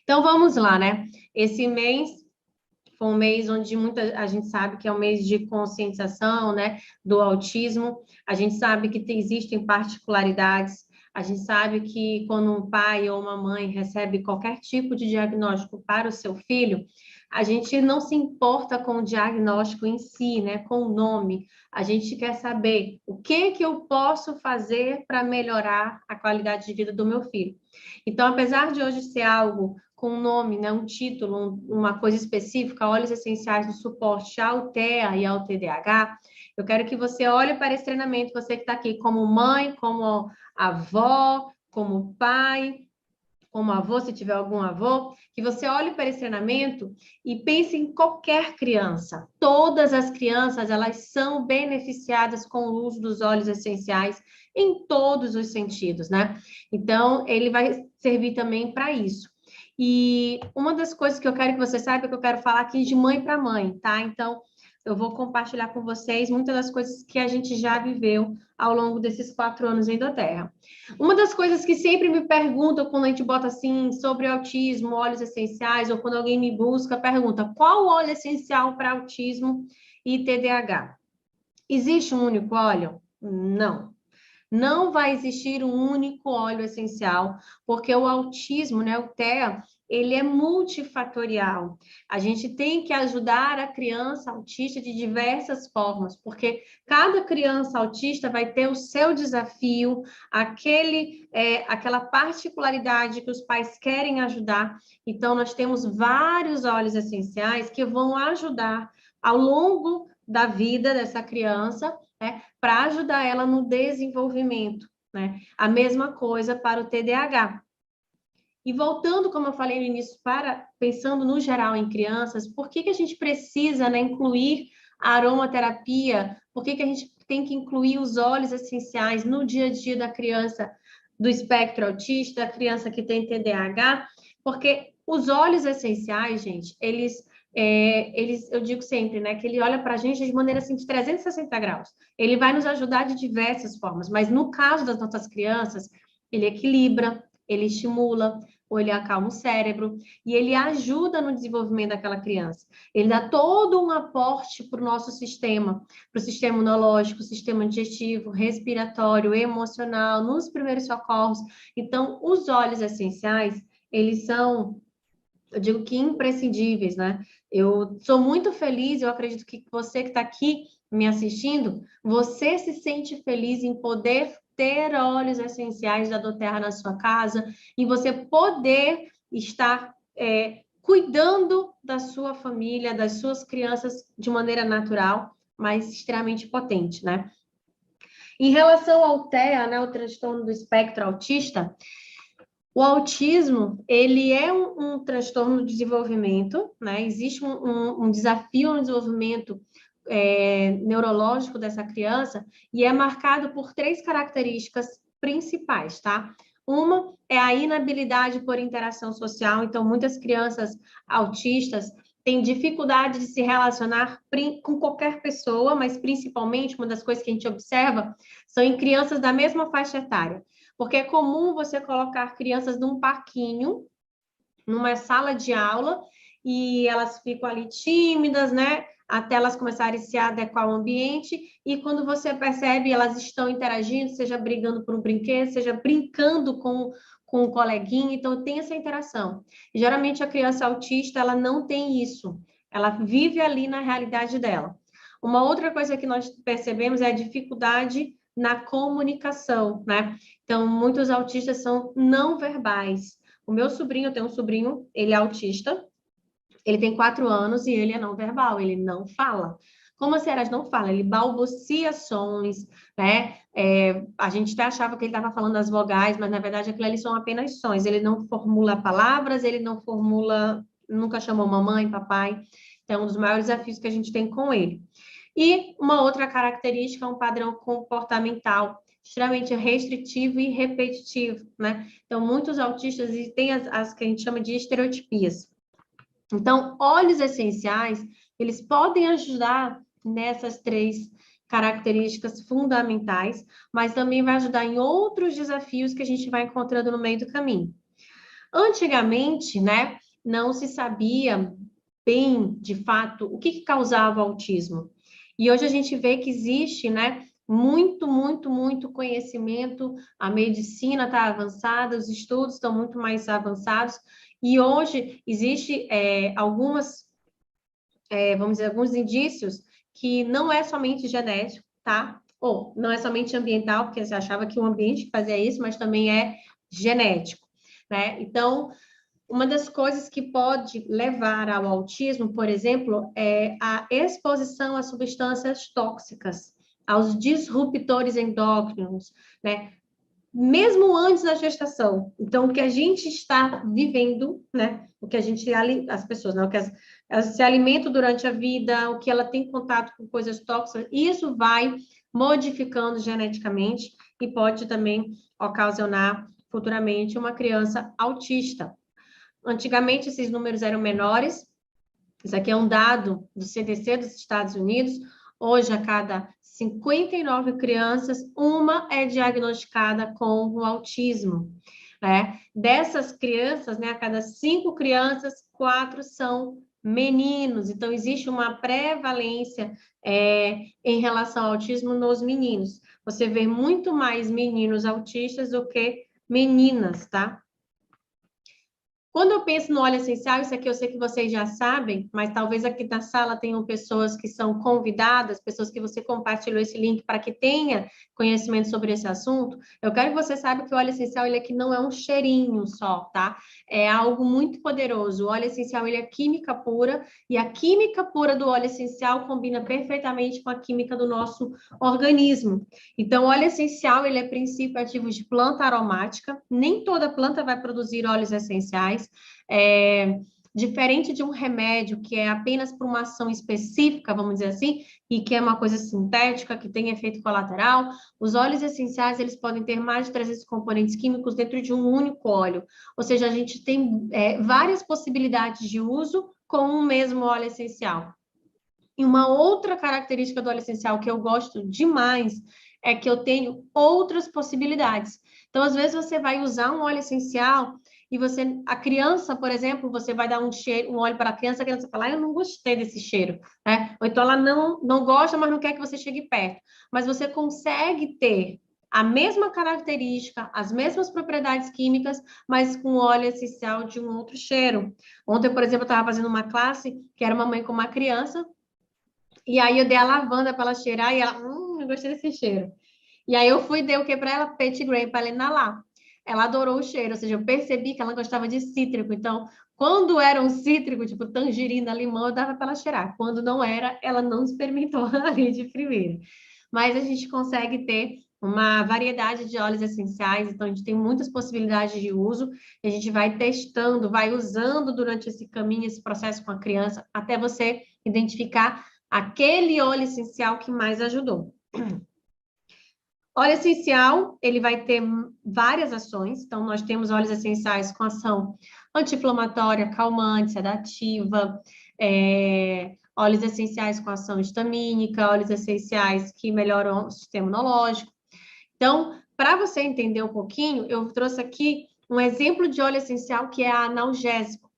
Então, vamos lá, né? Esse mês foi um mês onde a gente sabe que é um mês de conscientização, né, do autismo. A gente sabe que existem particularidades. A gente sabe que quando um pai ou uma mãe recebe qualquer tipo de diagnóstico para o seu filho, a gente não se importa com o diagnóstico em si, né, com o nome. A gente quer saber o que eu posso fazer para melhorar a qualidade de vida do meu filho. Então, apesar de hoje ser algo com um nome, né, um título, uma coisa específica, óleos essenciais do suporte ao TEA e ao TDAH, eu quero que você olhe para esse treinamento, você que está aqui como mãe, como avó, como pai, como avô, se tiver algum avô, que você olhe para esse treinamento e pense em qualquer criança. Todas as crianças, elas são beneficiadas com o uso dos óleos essenciais em todos os sentidos, né? Então, ele vai servir também para isso. E uma das coisas que eu quero que você saiba é que eu quero falar aqui de mãe para mãe, tá? Então, eu vou compartilhar com vocês muitas das coisas que a gente já viveu ao longo desses 4 anos em Doterra. Uma das coisas que sempre me perguntam quando a gente bota assim sobre autismo, óleos essenciais, ou quando alguém me busca, pergunta qual óleo essencial para autismo e TDAH? Existe um único óleo? Não. Não vai existir um único óleo essencial, porque o autismo, né, o TEA, ele é multifatorial. A gente tem que ajudar a criança autista de diversas formas, porque cada criança autista vai ter o seu desafio, aquela particularidade que os pais querem ajudar. Então, nós temos vários óleos essenciais que vão ajudar ao longo da vida dessa criança, né, para ajudar ela no desenvolvimento, né? A mesma coisa para o TDAH. E voltando, como eu falei no início, pensando no geral em crianças, por que a gente precisa, né, incluir a aromaterapia? Por que a gente tem que incluir os óleos essenciais no dia a dia da criança do espectro autista, da criança que tem TDAH? Porque os óleos essenciais, gente, eu digo sempre, né, que ele olha para a gente de maneira assim, de 360 graus. Ele vai nos ajudar de diversas formas, mas no caso das nossas crianças, ele equilibra, ele estimula, ou ele acalma o cérebro, e ele ajuda no desenvolvimento daquela criança. Ele dá todo um aporte para o nosso sistema, para o sistema imunológico, sistema digestivo, respiratório, emocional, nos primeiros socorros. Então, os óleos essenciais, eles são, eu digo que imprescindíveis, né? Eu sou muito feliz, eu acredito que você que está aqui me assistindo, você se sente feliz em poder ter óleos essenciais da doTERRA na sua casa e você poder estar cuidando da sua família, das suas crianças de maneira natural, mas extremamente potente, né? Em relação ao TEA, né, o transtorno do espectro autista, o autismo, ele é um transtorno de desenvolvimento, né? Existe um desafio no desenvolvimento neurológico dessa criança e é marcado por 3 características principais, tá? Uma é a inabilidade por interação social, então muitas crianças autistas têm dificuldade de se relacionar com qualquer pessoa, mas principalmente uma das coisas que a gente observa são em crianças da mesma faixa etária. Porque é comum você colocar crianças num parquinho, numa sala de aula, e elas ficam ali tímidas, né? Até elas começarem a se adequar ao ambiente, e quando você percebe, elas estão interagindo, seja brigando por um brinquedo, seja brincando com um coleguinha, então tem essa interação. E, geralmente a criança autista, ela não tem isso, ela vive ali na realidade dela. Uma outra coisa que nós percebemos é a dificuldade na comunicação, né? Então, muitos autistas são não verbais. O meu sobrinho, eu tenho um sobrinho, ele é autista, ele tem 4 anos e ele é não verbal, ele não fala. Como a Ceras não fala, ele balbucia sons, né? A gente até achava que ele estava falando as vogais, mas na verdade aquilo ali são apenas sons. Ele não formula palavras, ele não formula, nunca chamou mamãe, papai. Então, é um dos maiores desafios que a gente tem com ele. E uma outra característica é um padrão comportamental extremamente restritivo e repetitivo, né? Então, muitos autistas têm as que a gente chama de estereotipias. Então, óleos essenciais, eles podem ajudar nessas 3 características fundamentais, mas também vai ajudar em outros desafios que a gente vai encontrando no meio do caminho. Antigamente, né, não se sabia bem, de fato, o que causava o autismo. E hoje a gente vê que existe, né, muito conhecimento, a medicina está avançada, os estudos estão muito mais avançados, e hoje existe vamos dizer, alguns indícios que não é somente genético, tá? Ou não é somente ambiental, porque você achava que o ambiente fazia isso, mas também é genético, né? Então, uma das coisas que pode levar ao autismo, por exemplo, é a exposição a substâncias tóxicas, aos disruptores endócrinos, né? Mesmo antes da gestação. Então, o que a gente está vivendo, né? O que a gente, as pessoas, né? O que elas se alimentam durante a vida, o que ela tem contato com coisas tóxicas, isso vai modificando geneticamente e pode também ocasionar futuramente uma criança autista. Antigamente, esses números eram menores. Isso aqui é um dado do CDC dos Estados Unidos. Hoje, a cada 59 crianças, uma é diagnosticada com o autismo. Né? Dessas crianças, né, a cada 5 crianças, 4 são meninos. Então, existe uma prevalência em relação ao autismo nos meninos. Você vê muito mais meninos autistas do que meninas, tá? Quando eu penso no óleo essencial, isso aqui eu sei que vocês já sabem, mas talvez aqui na sala tenham pessoas que são convidadas, pessoas que você compartilhou esse link para que tenha conhecimento sobre esse assunto. Eu quero que você saiba que o óleo essencial ele aqui não é um cheirinho só, tá? É algo muito poderoso. O óleo essencial ele é química pura e a química pura do óleo essencial combina perfeitamente com a química do nosso organismo. Então, o óleo essencial ele é princípio ativo de planta aromática. Nem toda planta vai produzir óleos essenciais. Diferente de um remédio que é apenas para uma ação específica, vamos dizer assim, e que é uma coisa sintética, que tem efeito colateral, os óleos essenciais, eles podem ter mais de 300 componentes químicos dentro de um único óleo. Ou seja, a gente tem várias possibilidades de uso com um mesmo óleo essencial. E uma outra característica do óleo essencial que eu gosto demais é que eu tenho outras possibilidades. Então, às vezes, você vai usar um óleo essencial e a criança, por exemplo, você vai dar um óleo para a criança fala, eu não gostei desse cheiro, né? Ou então ela não gosta, mas não quer que você chegue perto. Mas você consegue ter a mesma característica, as mesmas propriedades químicas, mas com óleo essencial de um outro cheiro. Ontem, por exemplo, eu estava fazendo uma classe que era uma mãe com uma criança, e aí eu dei a lavanda para ela cheirar, e ela, eu gostei desse cheiro. E aí eu fui dei o que para ela? Petitgrain para ela inalar. Ela adorou o cheiro, ou seja, eu percebi que ela gostava de cítrico. Então, quando era um cítrico, tipo tangerina, limão, eu dava para ela cheirar. Quando não era, ela não experimentou ali de primeira. Mas a gente consegue ter uma variedade de óleos essenciais, então a gente tem muitas possibilidades de uso, e a gente vai testando, vai usando durante esse caminho, esse processo com a criança, até você identificar aquele óleo essencial que mais ajudou. Óleo essencial, ele vai ter várias ações. Então, nós temos óleos essenciais com ação anti-inflamatória, calmante, sedativa, óleos essenciais com ação histamínica, óleos essenciais que melhoram o sistema imunológico. Então, para você entender um pouquinho, eu trouxe aqui um exemplo de óleo essencial que é analgésico.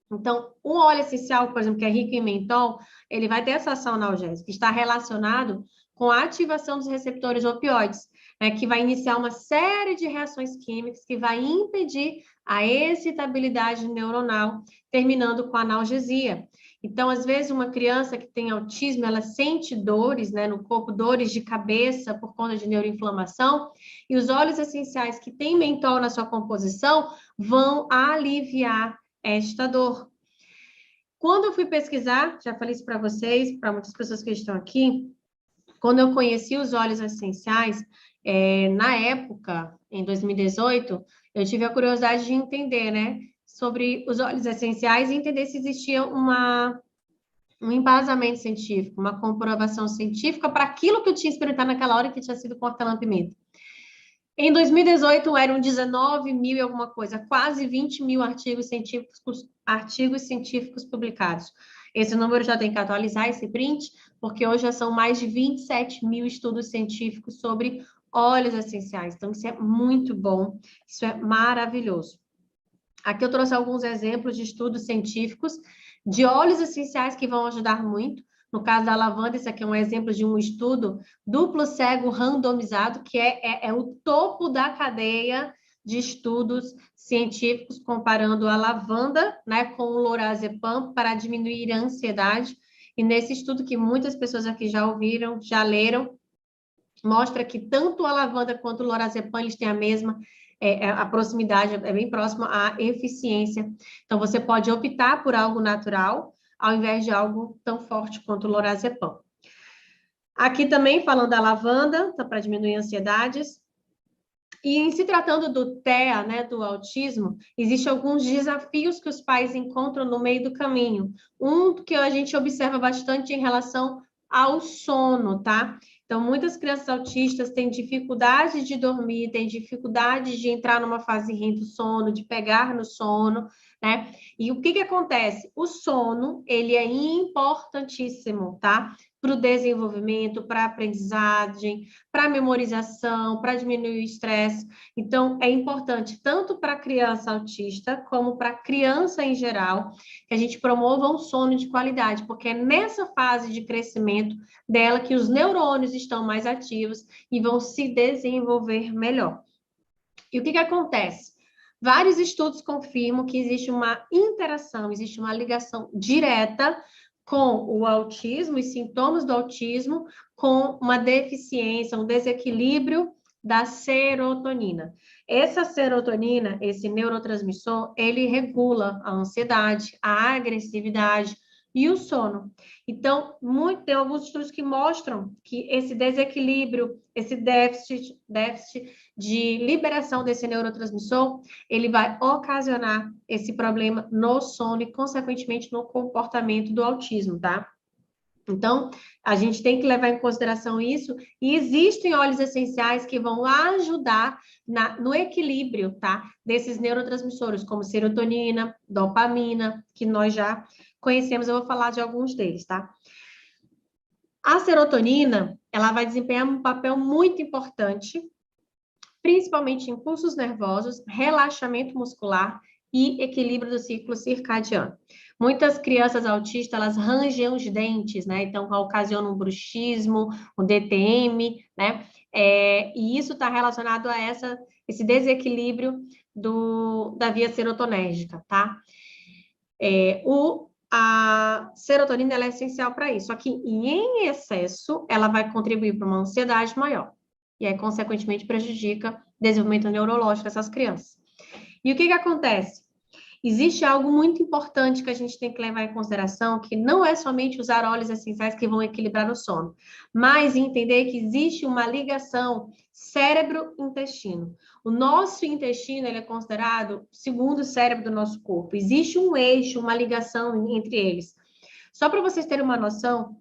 Então, o óleo essencial, por exemplo, que é rico em mentol, ele vai ter essa ação analgésica, que está relacionado com a ativação dos receptores opioides, né, que vai iniciar uma série de reações químicas que vai impedir a excitabilidade neuronal, terminando com a analgesia. Então, às vezes, uma criança que tem autismo, ela sente dores, né, no corpo, dores de cabeça por conta de neuroinflamação, e os óleos essenciais que têm mentol na sua composição vão aliviar esta dor. Quando eu fui pesquisar, já falei isso para vocês, para muitas pessoas que estão aqui, quando eu conheci os óleos essenciais, na época, em 2018, eu tive a curiosidade de entender, né, sobre os óleos essenciais e entender se existia um embasamento científico, uma comprovação científica para aquilo que eu tinha experimentado naquela hora que tinha sido com hortelã-pimenta. Em 2018, eram 19 mil e alguma coisa, quase 20 mil artigos científicos publicados. Esse número já tem que atualizar, esse print, porque hoje já são mais de 27 mil estudos científicos sobre óleos essenciais. Então, isso é muito bom, isso é maravilhoso. Aqui eu trouxe alguns exemplos de estudos científicos de óleos essenciais que vão ajudar muito. No caso da lavanda, esse aqui é um exemplo de um estudo duplo cego randomizado, que é o topo da cadeia de estudos científicos comparando a lavanda, né, com o lorazepam para diminuir a ansiedade. E nesse estudo que muitas pessoas aqui já ouviram, já leram, mostra que tanto a lavanda quanto o lorazepam, eles têm a mesma a proximidade, é bem próxima à eficiência. Então, você pode optar por algo natural, ao invés de algo tão forte quanto o lorazepam. Aqui também, falando da lavanda, tá, para diminuir ansiedades. E em se tratando do TEA, né, do autismo, existem alguns desafios que os pais encontram no meio do caminho. Um que a gente observa bastante em relação ao sono, tá? Então, muitas crianças autistas têm dificuldade de dormir, têm dificuldade de entrar numa fase REM do sono, de pegar no sono, né? E o que acontece? O sono, ele é importantíssimo, tá? Para o desenvolvimento, para a aprendizagem, para a memorização, para diminuir o estresse. Então, é importante, tanto para a criança autista, como para a criança em geral, que a gente promova um sono de qualidade, porque é nessa fase de crescimento dela que os neurônios estão mais ativos e vão se desenvolver melhor. E o que acontece? Vários estudos confirmam que existe uma interação, existe uma ligação direta com o autismo e sintomas do autismo, com uma deficiência, um desequilíbrio da serotonina. Essa serotonina, esse neurotransmissor, ele regula a ansiedade, a agressividade e o sono. Então, tem alguns estudos que mostram que esse desequilíbrio, esse déficit de liberação desse neurotransmissor, ele vai ocasionar esse problema no sono e, consequentemente, no comportamento do autismo, tá? Então, a gente tem que levar em consideração isso, e existem óleos essenciais que vão ajudar no equilíbrio, tá? Desses neurotransmissores, como serotonina, dopamina, que nós já conhecemos, eu vou falar de alguns deles, tá? A serotonina, ela vai desempenhar um papel muito importante, principalmente em impulsos nervosos, relaxamento muscular e equilíbrio do ciclo circadiano. Muitas crianças autistas, elas rangem os dentes, né? Então, ocasiona um bruxismo, um DTM, né? E isso está relacionado a esse desequilíbrio da via serotonérgica, tá? A serotonina ela é essencial para isso, só que em excesso ela vai contribuir para uma ansiedade maior. E aí, consequentemente, prejudica o desenvolvimento neurológico dessas crianças. E o que acontece? Existe algo muito importante que a gente tem que levar em consideração, que não é somente usar óleos essenciais que vão equilibrar o sono, mas entender que existe uma ligação cérebro-intestino. O nosso intestino, ele é considerado o segundo cérebro do nosso corpo. Existe um eixo, uma ligação entre eles. Só para vocês terem uma noção,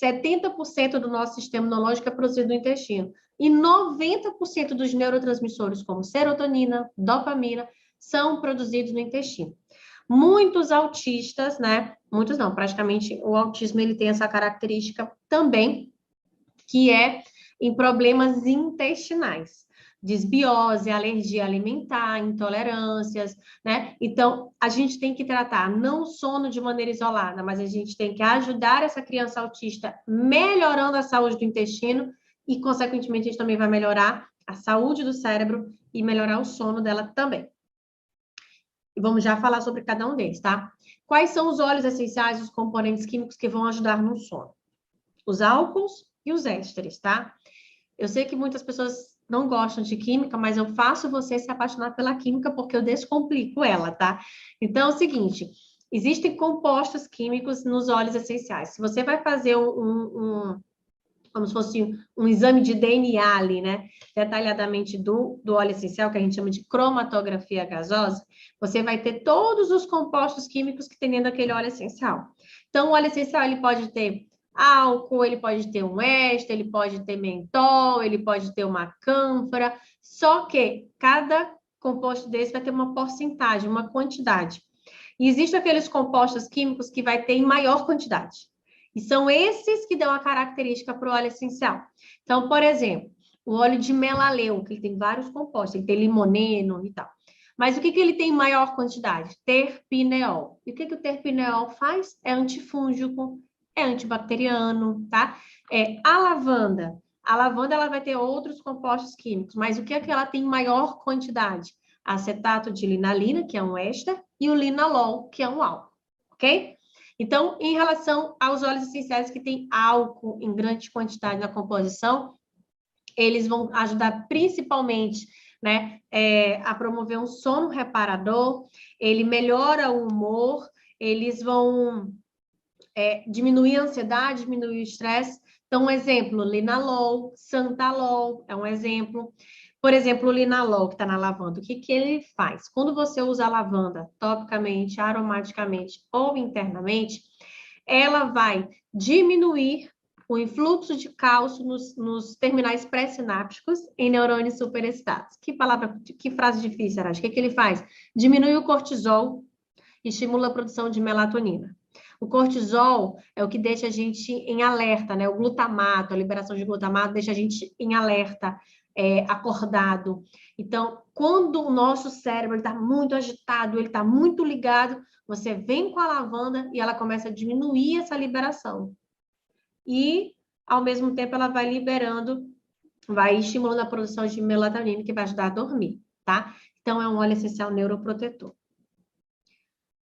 70% do nosso sistema imunológico é produzido no intestino. E 90% dos neurotransmissores, como serotonina, dopamina, são produzidos no intestino. Muitos autistas, né? Muitos não, praticamente o autismo ele tem essa característica também, que é em problemas intestinais. Desbiose, alergia alimentar, intolerâncias, né? Então, a gente tem que tratar não o sono de maneira isolada, mas a gente tem que ajudar essa criança autista melhorando a saúde do intestino e, consequentemente, a gente também vai melhorar a saúde do cérebro e melhorar o sono dela também. E vamos já falar sobre cada um deles, tá? Quais são os óleos essenciais, os componentes químicos que vão ajudar no sono? Os álcools e os ésteres, tá? Eu sei que muitas pessoas não gostam de química, mas eu faço você se apaixonar pela química porque eu descomplico ela, tá? Então, é o seguinte, existem compostos químicos nos óleos essenciais. Se você vai fazer como se fosse um exame de DNA ali, né? Detalhadamente do óleo essencial, que a gente chama de cromatografia gasosa, você vai ter todos os compostos químicos que tem dentro daquele óleo essencial. Então, o óleo essencial, ele pode ter álcool, ele pode ter um éster, ele pode ter mentol, ele pode ter uma cânfora, só que cada composto desse vai ter uma porcentagem, uma quantidade. E existem aqueles compostos químicos que vai ter em maior quantidade. E são esses que dão a característica para o óleo essencial. Então, por exemplo, o óleo de melaleuca, que ele tem vários compostos, ele tem limoneno e tal. Mas o que ele tem em maior quantidade? Terpineol. E o que o terpineol faz? É antifúngico, é antibacteriano, tá? A lavanda. A lavanda ela vai ter outros compostos químicos, mas o que ela tem em maior quantidade? Acetato de linalina, que é um éster, e o linalol, que é um álcool, ok? Então, em relação aos óleos essenciais que têm álcool em grande quantidade na composição, eles vão ajudar principalmente, né, a promover um sono reparador, ele melhora o humor, eles vão diminuir a ansiedade, diminuir o estresse. Então, um exemplo, linalol, santalol é um exemplo. Por exemplo, o linalol que está na lavanda, o que ele faz? Quando você usa a lavanda topicamente, aromaticamente ou internamente, ela vai diminuir o influxo de cálcio nos terminais pré-sinápticos em neurônios superexcitados. Que frase difícil, Arash. O que ele faz? Diminui o cortisol e estimula a produção de melatonina. O cortisol é o que deixa a gente em alerta, né? O glutamato, a liberação de glutamato deixa a gente em alerta, acordado. Então, quando o nosso cérebro está muito agitado, ele está muito ligado, você vem com a lavanda e ela começa a diminuir essa liberação. E, ao mesmo tempo, ela vai liberando, vai estimulando a produção de melatonina, que vai ajudar a dormir, tá? Então, é um óleo essencial neuroprotetor.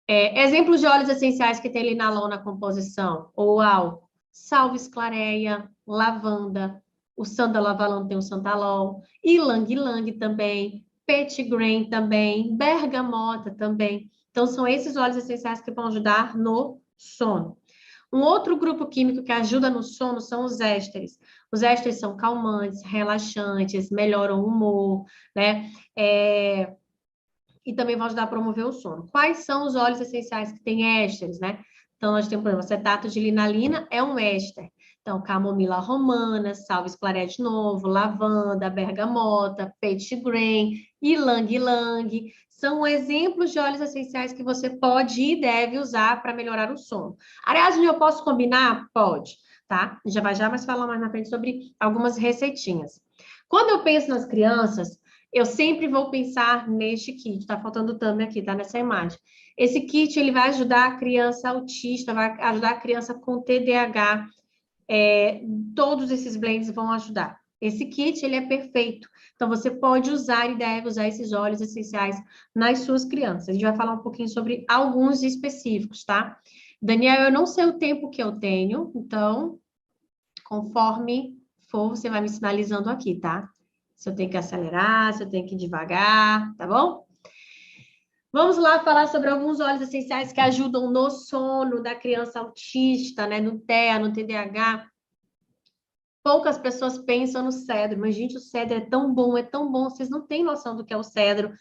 Exemplos de óleos essenciais que tem linalol na composição, ou álcool, salve clareia, lavanda, o sandalo tem o santalol, ylang-ylang também, petitgrain também, bergamota também. Então, são esses óleos essenciais que vão ajudar no sono. Um outro grupo químico que ajuda no sono são os ésteres. Os ésteres são calmantes, relaxantes, melhoram o humor, né? E também vão ajudar a promover o sono. Quais são os óleos essenciais que têm ésteres, né? Então, nós temos, por exemplo, acetato de linalina é um éster. Então, camomila romana, salve clareia de novo, lavanda, bergamota, petitgrain, ylang-ylang. São exemplos de óleos essenciais que você pode e deve usar para melhorar o sono. Aliás, eu posso combinar? Pode, tá? Já mas falar mais na frente sobre algumas receitinhas. Quando eu penso nas crianças, eu sempre vou pensar neste kit. Tá faltando o thumb aqui, tá nessa imagem. Esse kit, ele vai ajudar a criança autista, vai ajudar a criança com TDAH. Todos esses blends vão ajudar. Esse kit, ele é perfeito. Então, você pode usar e deve usar esses óleos essenciais nas suas crianças. A gente vai falar um pouquinho sobre alguns específicos, tá? Daniel, eu não sei o tempo que eu tenho, então, conforme for, você vai me sinalizando aqui, tá? Se eu tenho que acelerar, se eu tenho que ir devagar, tá bom? Vamos lá falar sobre alguns óleos essenciais que ajudam no sono da criança autista, né? No TEA, no TDAH. Poucas pessoas pensam no cedro, mas, gente, o cedro é tão bom, vocês não têm noção do que é o cedro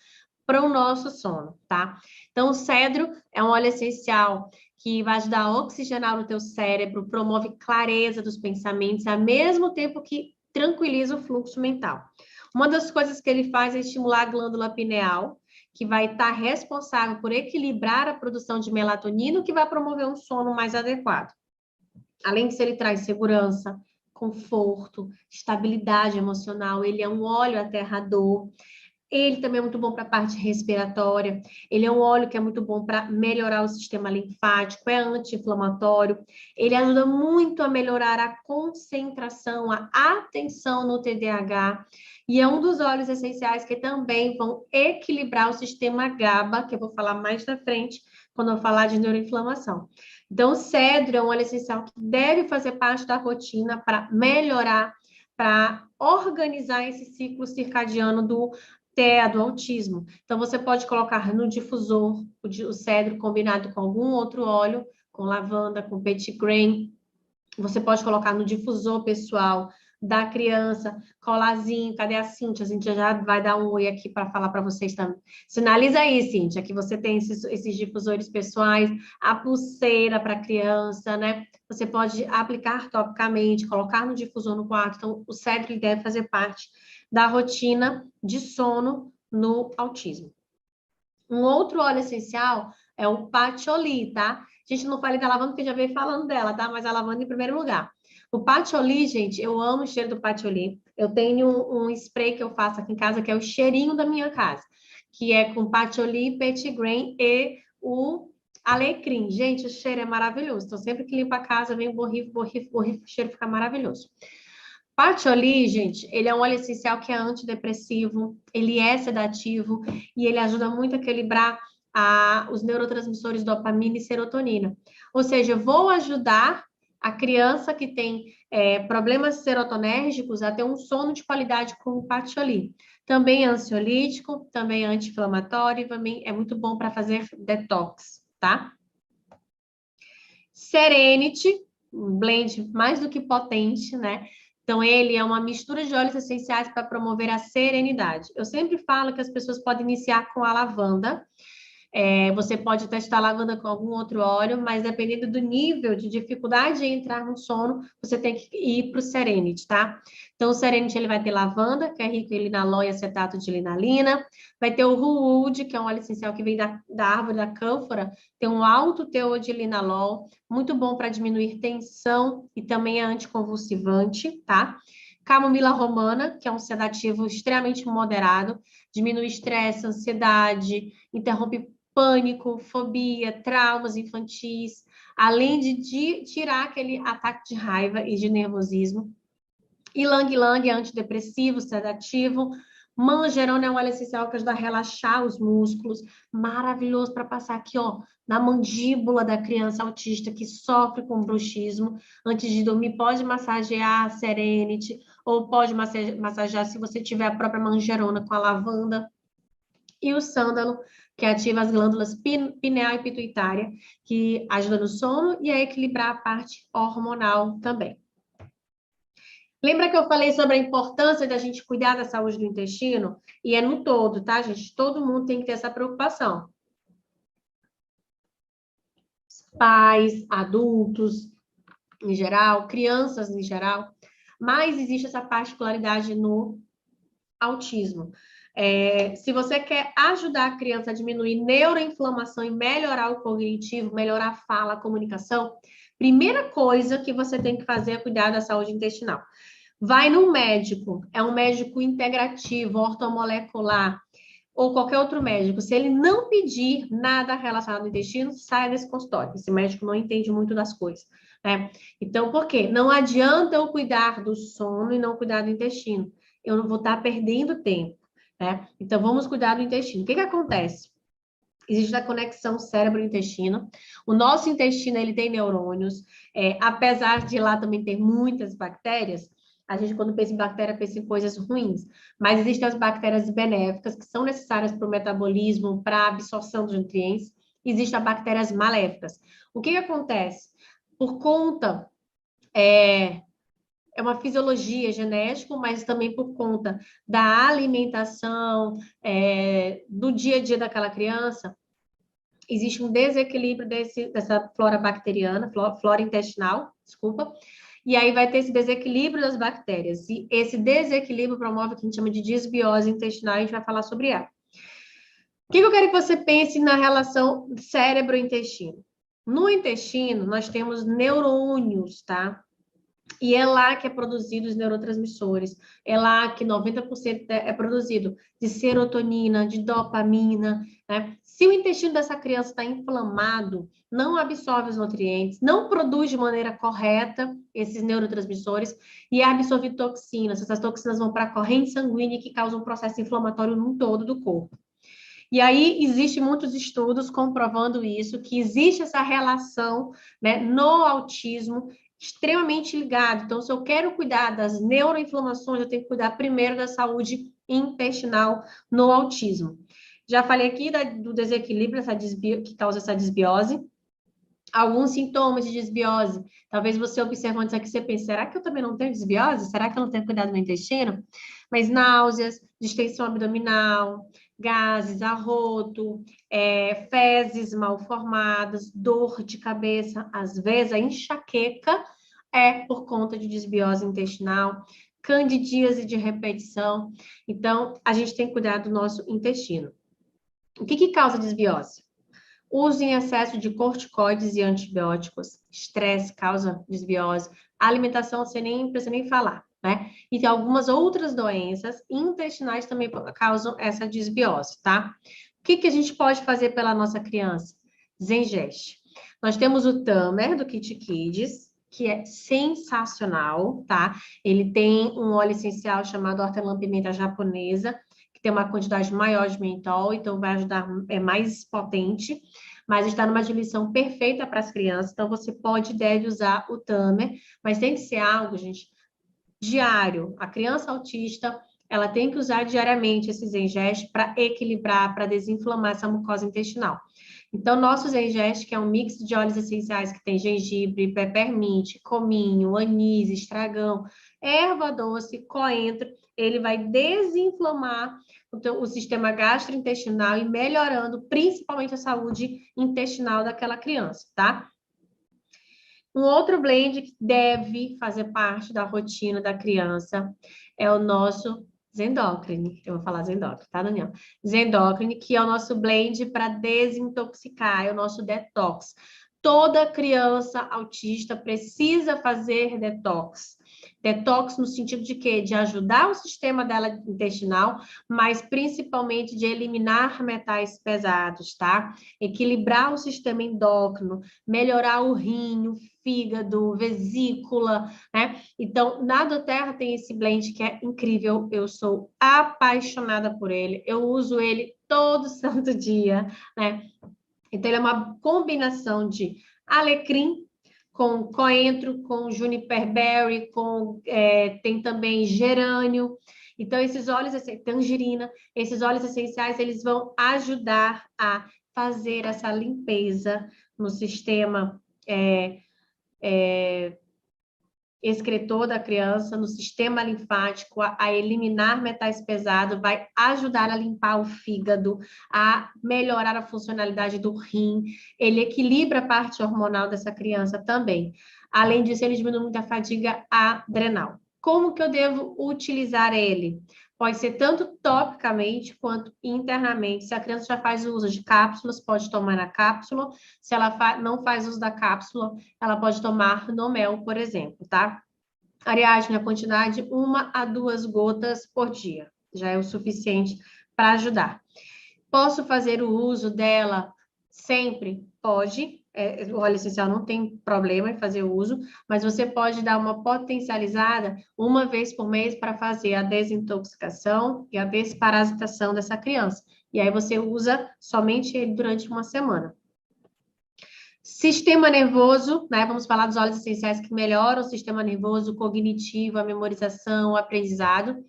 para o nosso sono, tá? Então, o cedro é um óleo essencial que vai ajudar a oxigenar o teu cérebro, promove clareza dos pensamentos, ao mesmo tempo que tranquiliza o fluxo mental. Uma das coisas que ele faz é estimular a glândula pineal, que vai estar responsável por equilibrar a produção de melatonina, que vai promover um sono mais adequado. Além disso, ele traz segurança, conforto, estabilidade emocional, ele é um óleo aterrador. Ele também é muito bom para a parte respiratória. Ele é um óleo que é muito bom para melhorar o sistema linfático, é anti-inflamatório. Ele ajuda muito a melhorar a concentração, a atenção no TDAH. E é um dos óleos essenciais que também vão equilibrar o sistema GABA, que eu vou falar mais na frente, quando eu falar de neuroinflamação. Então, o cedro é um óleo essencial que deve fazer parte da rotina para melhorar, para organizar esse ciclo circadiano do TEA, do autismo. Então, você pode colocar no difusor o cedro combinado com algum outro óleo, com lavanda, com petitgrain. Você pode colocar no difusor pessoal da criança, colazinho. Cadê a Cíntia? A Cíntia já vai dar um oi aqui para falar para vocês também. Sinaliza aí, Cíntia, que você tem esses difusores pessoais, a pulseira para criança, né? Você pode aplicar topicamente, colocar no difusor no quarto. Então, o cedro ele deve fazer parte da rotina de sono no autismo. Um outro óleo essencial é o patchouli, tá? A gente não fala da lavanda porque já veio falando dela, tá? Mas a lavanda em primeiro lugar. O patchouli, gente, eu amo o cheiro do patchouli. Eu tenho um spray que eu faço aqui em casa, que é o cheirinho da minha casa. que é com patchouli, petitgrain e o alecrim. Gente, o cheiro é maravilhoso. Então, sempre que limpa a casa, vem borrifo, borrifo, borrifo, o cheiro fica maravilhoso. Patchouli, gente, ele é um óleo essencial que é antidepressivo, ele é sedativo e ele ajuda muito a equilibrar os neurotransmissores dopamina e serotonina. Ou seja, eu vou ajudar a criança que tem problemas serotonérgicos a ter um sono de qualidade com o patchouli. Também é ansiolítico, também é anti-inflamatório, também é muito bom para fazer detox, tá? Serenity, um blend mais do que potente, né? Então, ele é uma mistura de óleos essenciais para promover a serenidade. Eu sempre falo que as pessoas podem iniciar com a lavanda. Você pode testar a lavanda com algum outro óleo, mas dependendo do nível de dificuldade em entrar no sono, você tem que ir para o Serenity, tá? Então, o Serenity, ele vai ter lavanda, que é rico em linalol e acetato de linalina. Vai ter o Wood, que é um óleo essencial que vem da árvore da cânfora, tem um alto teor de linalol, muito bom para diminuir tensão e também é anticonvulsivante, tá? Camomila romana, que é um sedativo extremamente moderado, diminui estresse, ansiedade, interrompe pânico, fobia, traumas infantis, além de tirar aquele ataque de raiva e de nervosismo. Ylang Ylang é antidepressivo, sedativo. Manjerona é um óleo essencial que ajuda a relaxar os músculos. Maravilhoso para passar aqui, ó, na mandíbula da criança autista que sofre com bruxismo. Antes de dormir, pode massagear a Serenity, ou pode massagear se você tiver a própria manjerona com a lavanda. E o sândalo, que ativa as glândulas pineal e pituitária, que ajuda no sono e a equilibrar a parte hormonal também. Lembra que eu falei sobre a importância da gente cuidar da saúde do intestino? E é no todo, tá, gente? Todo mundo tem que ter essa preocupação. Pais, adultos, em geral, crianças em geral. Mas existe essa particularidade no autismo. Se você quer ajudar a criança a diminuir neuroinflamação e melhorar o cognitivo, melhorar a fala, a comunicação, primeira coisa que você tem que fazer é cuidar da saúde intestinal. Vai no médico, é um médico integrativo, ortomolecular, ou qualquer outro médico. Se ele não pedir nada relacionado ao intestino, saia desse consultório. Esse médico não entende muito das coisas, né? Então, por quê? Não adianta eu cuidar do sono e não cuidar do intestino. Eu não vou estar perdendo tempo, né? Então, vamos cuidar do intestino. O que acontece? Existe a conexão cérebro-intestino. O nosso intestino, ele tem neurônios. Apesar de lá também ter muitas bactérias, a gente, quando pensa em bactéria, pensa em coisas ruins. Mas existem as bactérias benéficas, que são necessárias para o metabolismo, para a absorção dos nutrientes. Existem as bactérias maléficas. O que acontece? Por conta... É uma fisiologia genética, mas também por conta da alimentação, do dia a dia daquela criança, existe um desequilíbrio dessa flora bacteriana, flora intestinal, desculpa, e aí vai ter esse desequilíbrio das bactérias. E esse desequilíbrio promove o que a gente chama de desbiose intestinal, e a gente vai falar sobre ela. O que eu quero que você pense na relação cérebro-intestino? No intestino, nós temos neurônios, tá? E é lá que é produzido os neurotransmissores, é lá que 90% é produzido de serotonina, de dopamina, né? Se o intestino dessa criança está inflamado, não absorve os nutrientes, não produz de maneira correta esses neurotransmissores e é absorvido toxinas. Essas toxinas vão para a corrente sanguínea que causam um processo inflamatório num todo do corpo. E aí, existem muitos estudos comprovando isso, que existe essa relação, né, no autismo extremamente ligado. Então, se eu quero cuidar das neuroinflamações, eu tenho que cuidar primeiro da saúde intestinal no autismo. Já falei aqui do desequilíbrio que causa essa desbiose. Alguns sintomas de desbiose. Talvez você observando isso aqui, você pense, será que eu também não tenho desbiose? Será que eu não tenho cuidado do meu intestino? Mas náuseas, distensão abdominal, gases, arroto, fezes mal formadas, dor de cabeça, às vezes a enxaqueca é por conta de desbiose intestinal, candidíase de repetição. Então, a gente tem que cuidar do nosso intestino. O que causa desbiose? Uso em excesso de corticoides e antibióticos, estresse causa desbiose, alimentação você nem precisa nem falar, né? E tem algumas outras doenças intestinais também causam essa disbiose, tá? O que que a gente pode fazer pela nossa criança? Zengeste. Nós temos o Tamer, do Kit Kids, que é sensacional, tá? Ele tem um óleo essencial chamado hortelã-pimenta japonesa, que tem uma quantidade maior de mentol, então vai ajudar, é mais potente, mas está numa diluição perfeita para as crianças, então você pode e deve usar o Tamer, mas tem que ser algo, gente, diário. A criança autista, ela tem que usar diariamente esses Zengest para equilibrar, para desinflamar essa mucosa intestinal. Então, nosso Zengest, que é um mix de óleos essenciais que tem gengibre, peppermint, cominho, anis, estragão, erva doce, coentro, ele vai desinflamar o sistema gastrointestinal e melhorando principalmente a saúde intestinal daquela criança, tá? Um outro blend que deve fazer parte da rotina da criança é o nosso Zendocrine. Eu vou falar Zendocrine, tá, Daniel? Zendocrine, que é o nosso blend para desintoxicar, é o nosso detox. Toda criança autista precisa fazer detox. Detox no sentido de quê? De ajudar o sistema dela intestinal, mas principalmente de eliminar metais pesados, tá? Equilibrar o sistema endócrino, melhorar o rim, o fígado, vesícula, né? Então, na doTERRA tem esse blend que é incrível, eu sou apaixonada por ele, eu uso ele todo santo dia, né? Então, ele é uma combinação de alecrim com coentro, com juniper berry, tem também gerânio. Então, esses óleos, tangerina, esses óleos essenciais, eles vão ajudar a fazer essa limpeza no sistema excretor da criança, no sistema linfático, a eliminar metais pesados, vai ajudar a limpar o fígado, a melhorar a funcionalidade do rim, ele equilibra a parte hormonal dessa criança também. Além disso, ele diminui muito a fadiga adrenal. Como que eu devo utilizar ele? Pode ser tanto topicamente quanto internamente. Se a criança já faz o uso de cápsulas, pode tomar na cápsula. Se ela não faz uso da cápsula, ela pode tomar no mel, por exemplo, tá? Ariadne, a quantidade 1 a 2 gotas por dia. Já é o suficiente para ajudar. Posso fazer o uso dela sempre? Pode. O óleo essencial não tem problema em fazer o uso, mas você pode dar uma potencializada uma vez por mês para fazer a desintoxicação e a desparasitação dessa criança. E aí você usa somente ele durante uma semana. Sistema nervoso, né? Vamos falar dos óleos essenciais que melhoram o sistema nervoso, o cognitivo, a memorização, o aprendizado.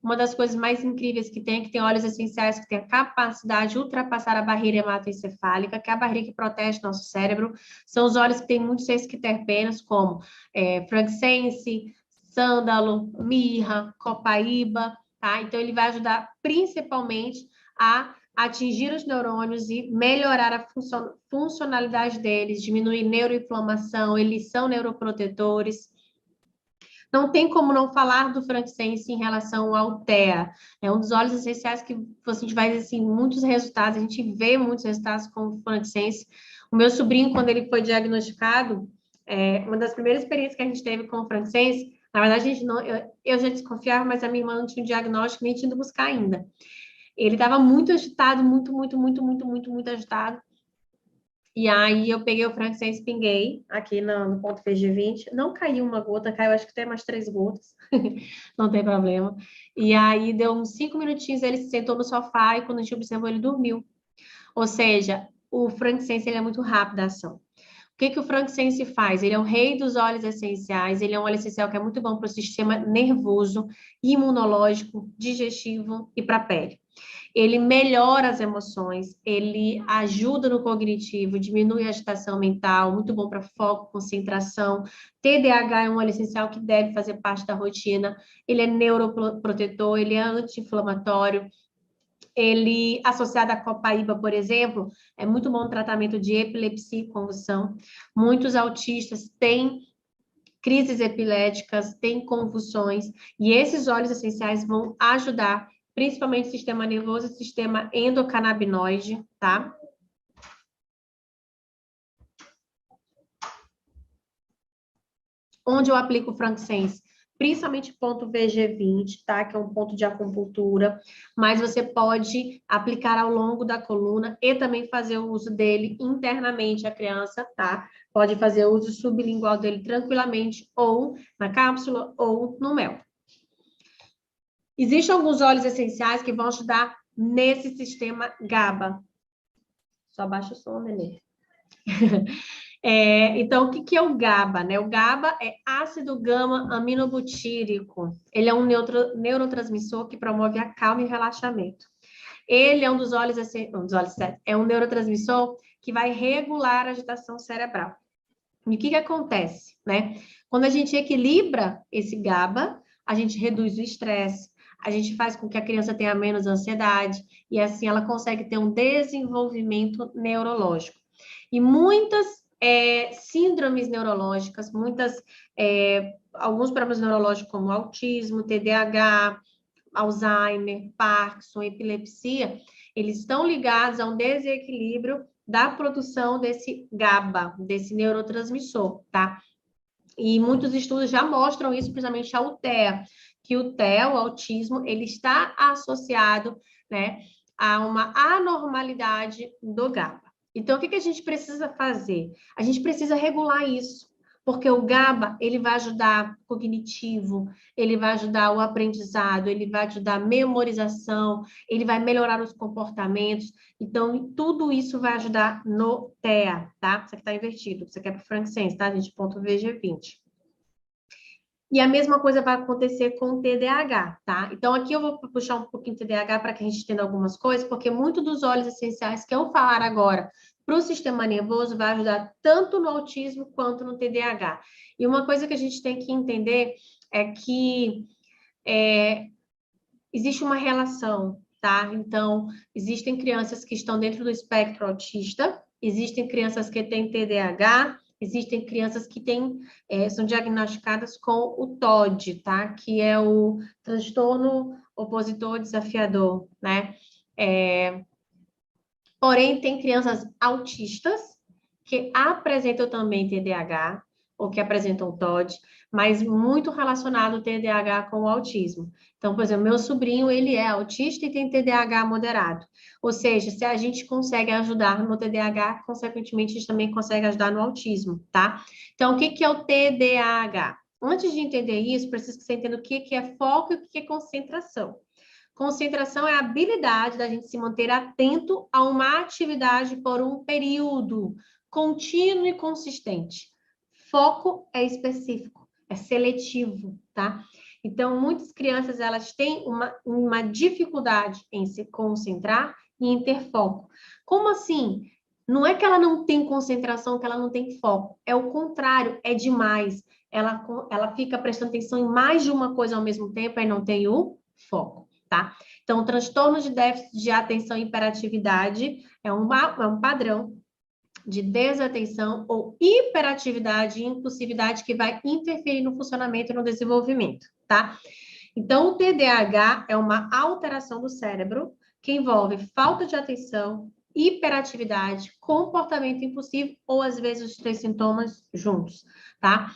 Uma das coisas mais incríveis que tem óleos essenciais que têm a capacidade de ultrapassar a barreira hematoencefálica, que é a barreira que protege nosso cérebro. São os óleos que têm muitos sesquiterpenos, como frankincense, sândalo, mirra, copaíba, tá? Então, ele vai ajudar principalmente a atingir os neurônios e melhorar a funcionalidade deles, diminuir neuroinflamação, eles são neuroprotetores. Não tem como não falar do frankincense em relação ao TEA. É um dos óleos essenciais que a gente vai, assim, muitos resultados, a gente vê muitos resultados com o frankincense. O meu sobrinho, quando ele foi diagnosticado, uma das primeiras experiências que a gente teve com o frankincense, na verdade, a gente não, eu já desconfiava, mas a minha irmã não tinha um diagnóstico, nem tinha ido buscar ainda. Ele estava muito agitado, muito agitado. E aí eu peguei o frankincense, pinguei aqui no ponto PG20. Não caiu uma gota, caiu acho que até mais 3 gotas. Não tem problema. E aí deu uns 5 minutinhos, ele se sentou no sofá e quando a gente observou, ele dormiu. Ou seja, o frankincense ele é muito rápido a ação. O que o frankincense faz? Ele é o rei dos óleos essenciais, ele é um óleo essencial que é muito bom para o sistema nervoso, imunológico, digestivo e para a pele. Ele melhora as emoções, ele ajuda no cognitivo, diminui a agitação mental, muito bom para foco, concentração. TDAH é um óleo essencial que deve fazer parte da rotina. Ele é neuroprotetor, ele é anti-inflamatório. Ele, associado à copaíba, por exemplo, é muito bom no tratamento de epilepsia e convulsão. Muitos autistas têm crises epiléticas, têm convulsões, e esses óleos essenciais vão ajudar principalmente o sistema nervoso e o sistema endocannabinoide, tá? Onde eu aplico o frankincense? principalmente ponto VG20, tá? Que é um ponto de acupuntura, mas você pode aplicar ao longo da coluna e também fazer o uso dele internamente a criança, tá? Pode fazer o uso sublingual dele tranquilamente, ou na cápsula, ou no mel. Existem alguns óleos essenciais que vão ajudar nesse sistema GABA. Só baixa o som, Nenê. Então, o que é o GABA, né? O GABA é ácido gama-aminobutírico. Ele é um neurotransmissor que promove a calma e relaxamento. Ele é um dos óleos, é um neurotransmissor que vai regular a agitação cerebral. E o que acontece, né? Quando a gente equilibra esse GABA, a gente reduz o estresse, a gente faz com que a criança tenha menos ansiedade e assim ela consegue ter um desenvolvimento neurológico. E muitas síndromes neurológicas, alguns problemas neurológicos como autismo, TDAH, Alzheimer, Parkinson, epilepsia, eles estão ligados a um desequilíbrio da produção desse GABA, desse neurotransmissor, tá? E muitos estudos já mostram isso, principalmente a UTEA, que o TEA, o autismo, ele está associado, né, a uma anormalidade do GABA. Então, o que a gente precisa fazer? A gente precisa regular isso, porque o GABA, ele vai ajudar o cognitivo, ele vai ajudar o aprendizado, ele vai ajudar a memorização, ele vai melhorar os comportamentos. Então, tudo isso vai ajudar no TEA, tá? Isso aqui está invertido, isso aqui é para o frankincense, tá, gente? Ponto VG20. E a mesma coisa vai acontecer com o TDAH, tá? Então, aqui eu vou puxar um pouquinho o TDAH para que a gente entenda algumas coisas, porque muito dos óleos essenciais que eu falar agora para o sistema nervoso vai ajudar tanto no autismo quanto no TDAH. E uma coisa que a gente tem que entender é que existe uma relação, tá? Então, existem crianças que estão dentro do espectro autista, existem crianças que têm TDAH, existem crianças que são diagnosticadas com o TOD, tá? Que é o transtorno opositor desafiador, né? Porém, tem crianças autistas que apresentam também TDAH, ou que apresentam TOD, mas muito relacionado o TDAH com o autismo. Então, por exemplo, meu sobrinho, ele é autista e tem TDAH moderado. Ou seja, se a gente consegue ajudar no TDAH, consequentemente, a gente também consegue ajudar no autismo, tá? Então, o que é o TDAH? Antes de entender isso, preciso que você entenda o que é foco e o que é concentração. Concentração é a habilidade da gente se manter atento a uma atividade por um período contínuo e consistente. Foco é específico, é seletivo, tá? Então, muitas crianças, elas têm uma dificuldade em se concentrar e em ter foco. Como assim? Não é que ela não tem concentração, que ela não tem foco. É o contrário, é demais. Ela fica prestando atenção em mais de uma coisa ao mesmo tempo e não tem o foco. Tá? Então, o transtorno de déficit de atenção e hiperatividade é um padrão de desatenção ou hiperatividade e impulsividade que vai interferir no funcionamento e no desenvolvimento, tá? Então, o TDAH é uma alteração do cérebro que envolve falta de atenção, hiperatividade, comportamento impulsivo ou, às vezes, os três sintomas juntos, tá?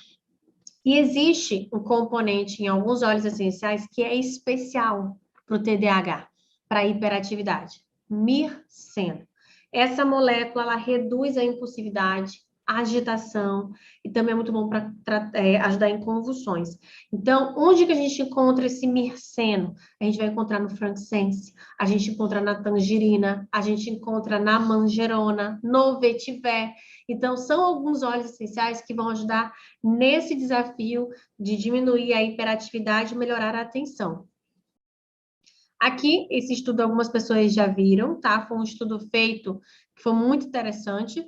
E existe um componente em alguns óleos essenciais que é especial para o TDAH, para a hiperatividade, mirceno. Essa molécula, ela reduz a impulsividade, a agitação, e também é muito bom para ajudar em convulsões. Então, onde que a gente encontra esse mirceno? A gente vai encontrar no frankincense, a gente encontra na tangerina, a gente encontra na manjerona, no vetiver. Então, são alguns óleos essenciais que vão ajudar nesse desafio de diminuir a hiperatividade e melhorar a atenção. Aqui, esse estudo algumas pessoas já viram, tá? Foi um estudo feito que foi muito interessante.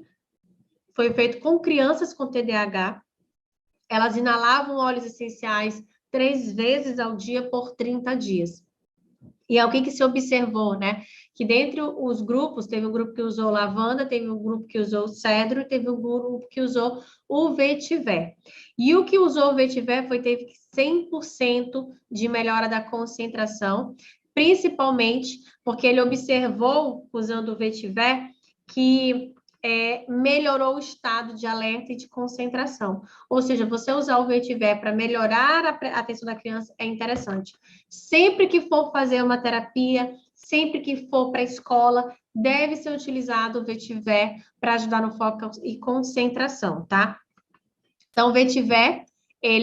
Foi feito com crianças com TDAH. Elas inalavam óleos essenciais 3 vezes ao dia por 30 dias. E é o que se observou, né? Que dentre os grupos, teve um grupo que usou lavanda, teve um grupo que usou cedro, teve um grupo que usou o vetiver. E o que usou o vetiver teve 100% de melhora da concentração, principalmente porque ele observou, usando o vetiver, que melhorou o estado de alerta e de concentração. Ou seja, você usar o vetiver para melhorar a atenção da criança é interessante. Sempre que for fazer uma terapia, sempre que for para a escola, deve ser utilizado o vetiver para ajudar no foco e concentração, tá? Então, o vetiver,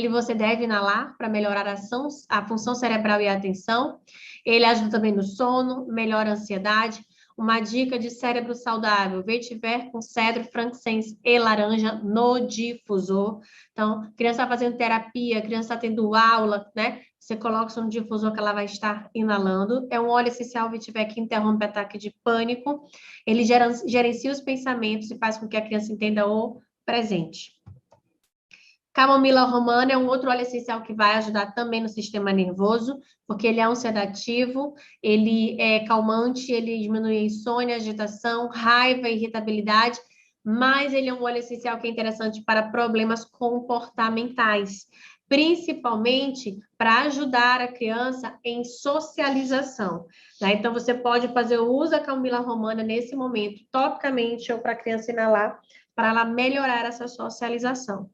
você deve inalar para melhorar a função cerebral e a atenção. Ele ajuda também no sono, melhora a ansiedade. Uma dica de cérebro saudável: vetiver com cedro, frankincense e laranja no difusor. Então, criança está fazendo terapia, criança está tendo aula, né? Você coloca isso no difusor que ela vai estar inalando. É um óleo essencial vetiver que interrompe ataque de pânico. Ele gerencia os pensamentos e faz com que a criança entenda o presente. Camomila romana é um outro óleo essencial que vai ajudar também no sistema nervoso, porque ele é um sedativo, ele é calmante, ele diminui a insônia, agitação, raiva, irritabilidade, mas ele é um óleo essencial que é interessante para problemas comportamentais, principalmente para ajudar a criança em socialização, né? Então, você pode fazer o uso da camomila romana nesse momento, topicamente, ou para a criança inalar, para ela melhorar essa socialização.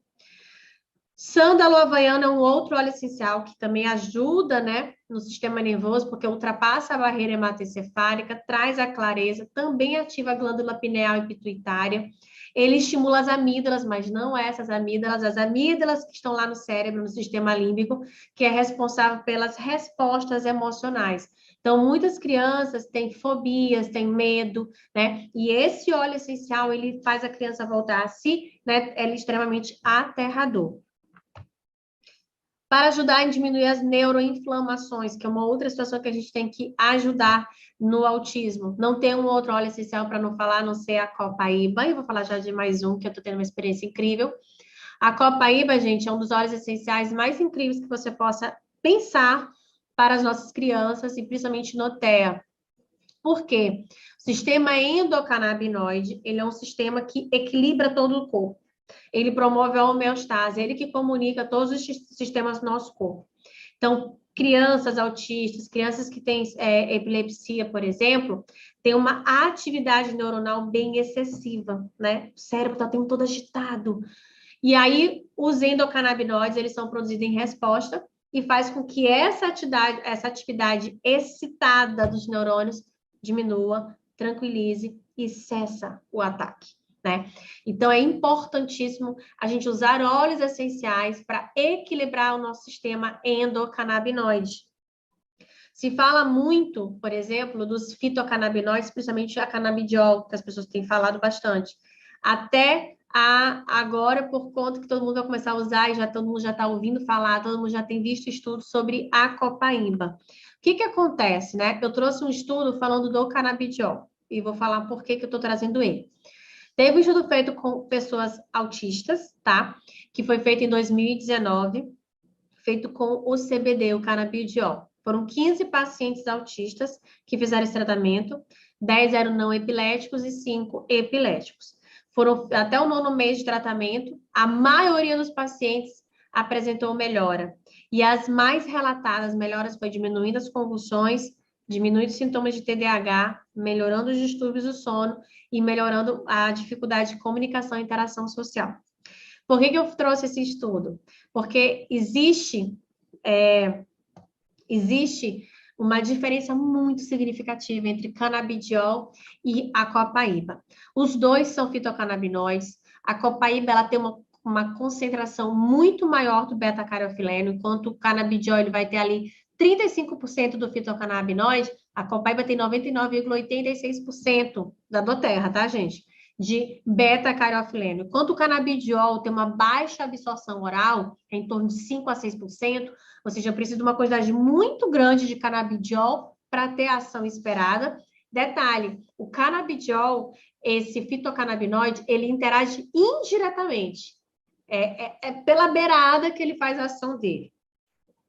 Sândalo havaiano é um outro óleo essencial que também ajuda, né, no sistema nervoso, porque ultrapassa a barreira hematoencefálica, traz a clareza, também ativa a glândula pineal e pituitária. Ele estimula as amígdalas, mas não essas amígdalas, as amígdalas que estão lá no cérebro, no sistema límbico, que é responsável pelas respostas emocionais. Então, muitas crianças têm fobias, têm medo, né? E esse óleo essencial, ele faz a criança voltar a si, né? Ele é extremamente aterrador. Para ajudar a diminuir as neuroinflamações, que é uma outra situação que a gente tem que ajudar no autismo. Não tem um outro óleo essencial para não falar, a não ser a copaíba. Eu vou falar já de mais um, que eu estou tendo uma experiência incrível. A copaíba, gente, é um dos óleos essenciais mais incríveis que você possa pensar para as nossas crianças, e principalmente no TEA. Por quê? O sistema endocannabinoide, ele é um sistema que equilibra todo o corpo. Ele promove a homeostase, ele que comunica todos os sistemas do nosso corpo. Então, crianças autistas, crianças que têm epilepsia, por exemplo, têm uma atividade neuronal bem excessiva, né? O cérebro está todo agitado. E aí, os endocannabinoides, eles são produzidos em resposta e faz com que essa atividade excitada dos neurônios diminua, tranquilize e cessa o ataque. Né? Então, é importantíssimo a gente usar óleos essenciais para equilibrar o nosso sistema endocannabinoide. Se fala muito, por exemplo, dos fitocannabinoides, principalmente a canabidiol, que as pessoas têm falado bastante. Até agora, por conta que todo mundo vai começar a usar, e todo mundo já está ouvindo falar, todo mundo já tem visto estudos sobre a copaíba. O que acontece, né? Eu trouxe um estudo falando do canabidiol, e vou falar por que eu estou trazendo ele. Teve um estudo feito com pessoas autistas, tá? Que foi feito em 2019, feito com o CBD, o canabidiol. Foram 15 pacientes autistas que fizeram esse tratamento, 10 eram não epiléticos e 5 epiléticos. Foram até o 9º mês de tratamento, a maioria dos pacientes apresentou melhora. E as mais relatadas melhoras foi diminuindo as convulsões, diminuindo os sintomas de TDAH, melhorando os distúrbios do sono e melhorando a dificuldade de comunicação e interação social. Por que eu trouxe esse estudo? Porque existe uma diferença muito significativa entre canabidiol e a copaíba. Os dois são fitocannabinoides. A copaíba ela tem uma concentração muito maior do beta-caroteno, enquanto o canabidiol ele vai ter ali 35% do fitocannabinoide, a copaíba tem 99,86% da doTERRA, tá, gente? De beta-caroteno. Enquanto o canabidiol tem uma baixa absorção oral, em torno de 5 a 6%, ou seja, precisa de uma quantidade muito grande de canabidiol para ter a ação esperada. Detalhe, o canabidiol, esse fitocannabinoide, ele interage indiretamente. É pela beirada que ele faz a ação dele.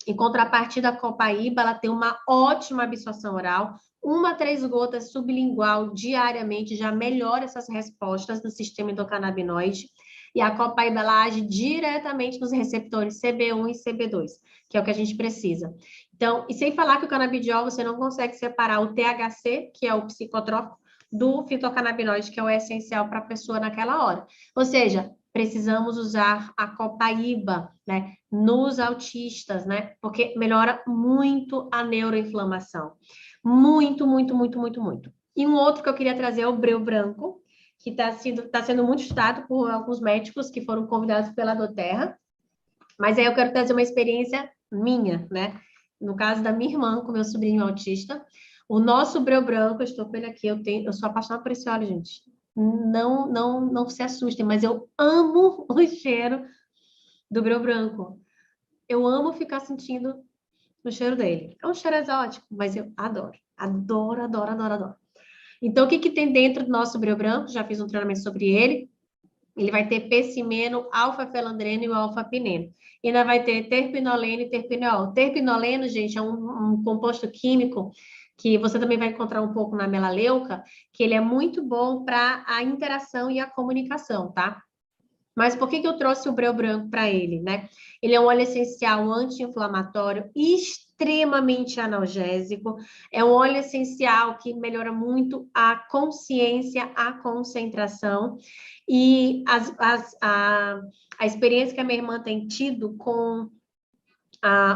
Em contrapartida, a copaíba, ela tem uma ótima absorção oral, 1 a 3 gotas sublingual diariamente já melhora essas respostas do sistema endocannabinoide. E a copaíba, ela age diretamente nos receptores CB1 e CB2, que é o que a gente precisa. Então, e sem falar que o canabidiol, você não consegue separar o THC, que é o psicotrópico, do fitocannabinoide, que é o essencial para a pessoa naquela hora. Ou seja, precisamos usar a copaíba, né, nos autistas, né, porque melhora muito a neuroinflamação. Muito, muito, muito, muito, muito. E um outro que eu queria trazer é o breu branco, que tá sendo muito estudado por alguns médicos que foram convidados pela Doterra, mas aí eu quero trazer uma experiência minha, né? No caso da minha irmã com meu sobrinho autista, o nosso breu branco, eu estou com ele aqui, eu sou apaixonada por esse óleo, gente. Não se assustem, mas eu amo o cheiro do breu branco. Eu amo ficar sentindo o cheiro dele. É um cheiro exótico, mas eu adoro. Adoro, adoro, adoro, adoro. Então, o que que tem dentro do nosso breu branco? Já fiz um treinamento sobre ele. Ele vai ter pessimeno, alfa-felandreno e o alfa-pineno. E ainda vai ter terpinoleno e terpineol. Terpinoleno, gente, é um composto químico que você também vai encontrar um pouco na melaleuca, que ele é muito bom para a interação e a comunicação, tá? Mas por que que eu trouxe o breu branco para ele, né? Ele é um óleo essencial anti-inflamatório, extremamente analgésico. É um óleo essencial que melhora muito a consciência, a concentração. E a experiência que a minha irmã tem tido com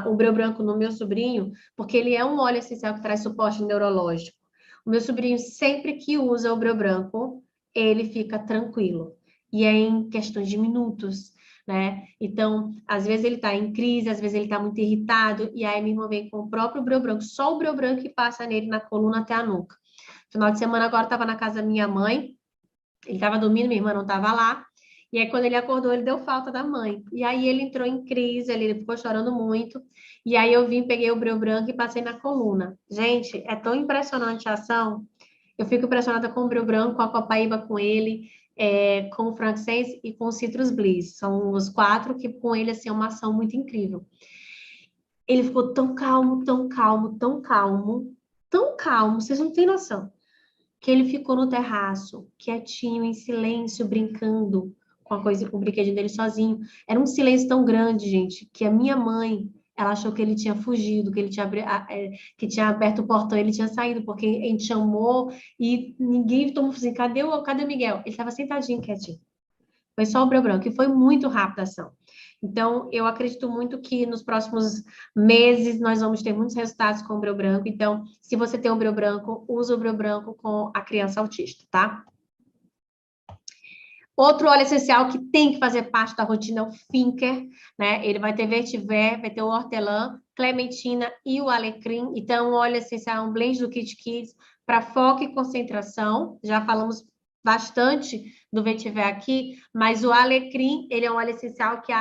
o breu branco no meu sobrinho, porque ele é um óleo essencial que traz suporte neurológico. O meu sobrinho, sempre que usa o breu branco, ele fica tranquilo. E é em questões de minutos, né? Então, às vezes ele tá em crise, às vezes ele tá muito irritado, e aí minha irmã vem com o próprio breu branco, só o breu branco que passa nele na coluna até a nuca. Final de semana agora estava na casa da minha mãe, ele estava dormindo, minha irmã não estava lá. E aí, quando ele acordou, ele deu falta da mãe. E aí, ele entrou em crise, ele ficou chorando muito. E aí, eu vim, peguei o breu branco e passei na coluna. Gente, é tão impressionante a ação. Eu fico impressionada com o breu branco, com a copaíba com ele, com o frankincense e com o citrus bliss. São os quatro que, com ele, assim, é uma ação muito incrível. Ele ficou tão calmo, tão calmo, tão calmo, tão calmo, vocês não têm noção que ele ficou no terraço, quietinho, em silêncio, brincando com a coisa, com o brinquedinho dele sozinho. Era um silêncio tão grande, gente, que a minha mãe, ela achou que ele tinha fugido, que ele tinha, que tinha aberto o portão, ele tinha saído, porque a gente chamou e ninguém tomou assim, cadê o Miguel? Ele estava sentadinho, quietinho. Foi só o breu branco, e foi muito rápida a ação. Então, eu acredito muito que nos próximos meses nós vamos ter muitos resultados com o breu branco. Então, se você tem o breu branco, usa o breu branco com a criança autista, tá? Outro óleo essencial que tem que fazer parte da rotina é o Finker, né? Ele vai ter vetiver, vai ter o hortelã, clementina e o alecrim. Então, o óleo essencial é um blend do Kit Kids para foco e concentração. Já falamos bastante do vetiver aqui, mas o alecrim, ele é um óleo essencial que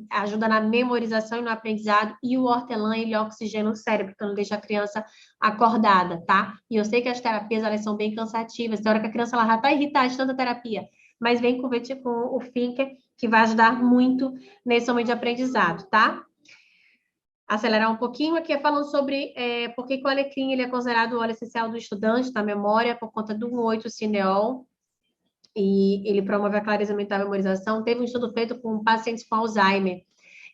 ajuda na memorização e no aprendizado, e o hortelã, ele oxigena o cérebro, que não deixa a criança acordada, tá? E eu sei que as terapias, elas são bem cansativas, tem hora que a criança ela já tá irritada de tanta terapia, mas vem com o Finker, que vai ajudar muito nesse momento de aprendizado, tá? Acelerar um pouquinho aqui, falando sobre por que o alecrim ele é considerado o óleo essencial do estudante, da memória, por conta do 1,8-cineol, e ele promove a clareza mental e memorização. Teve um estudo feito com pacientes com Alzheimer.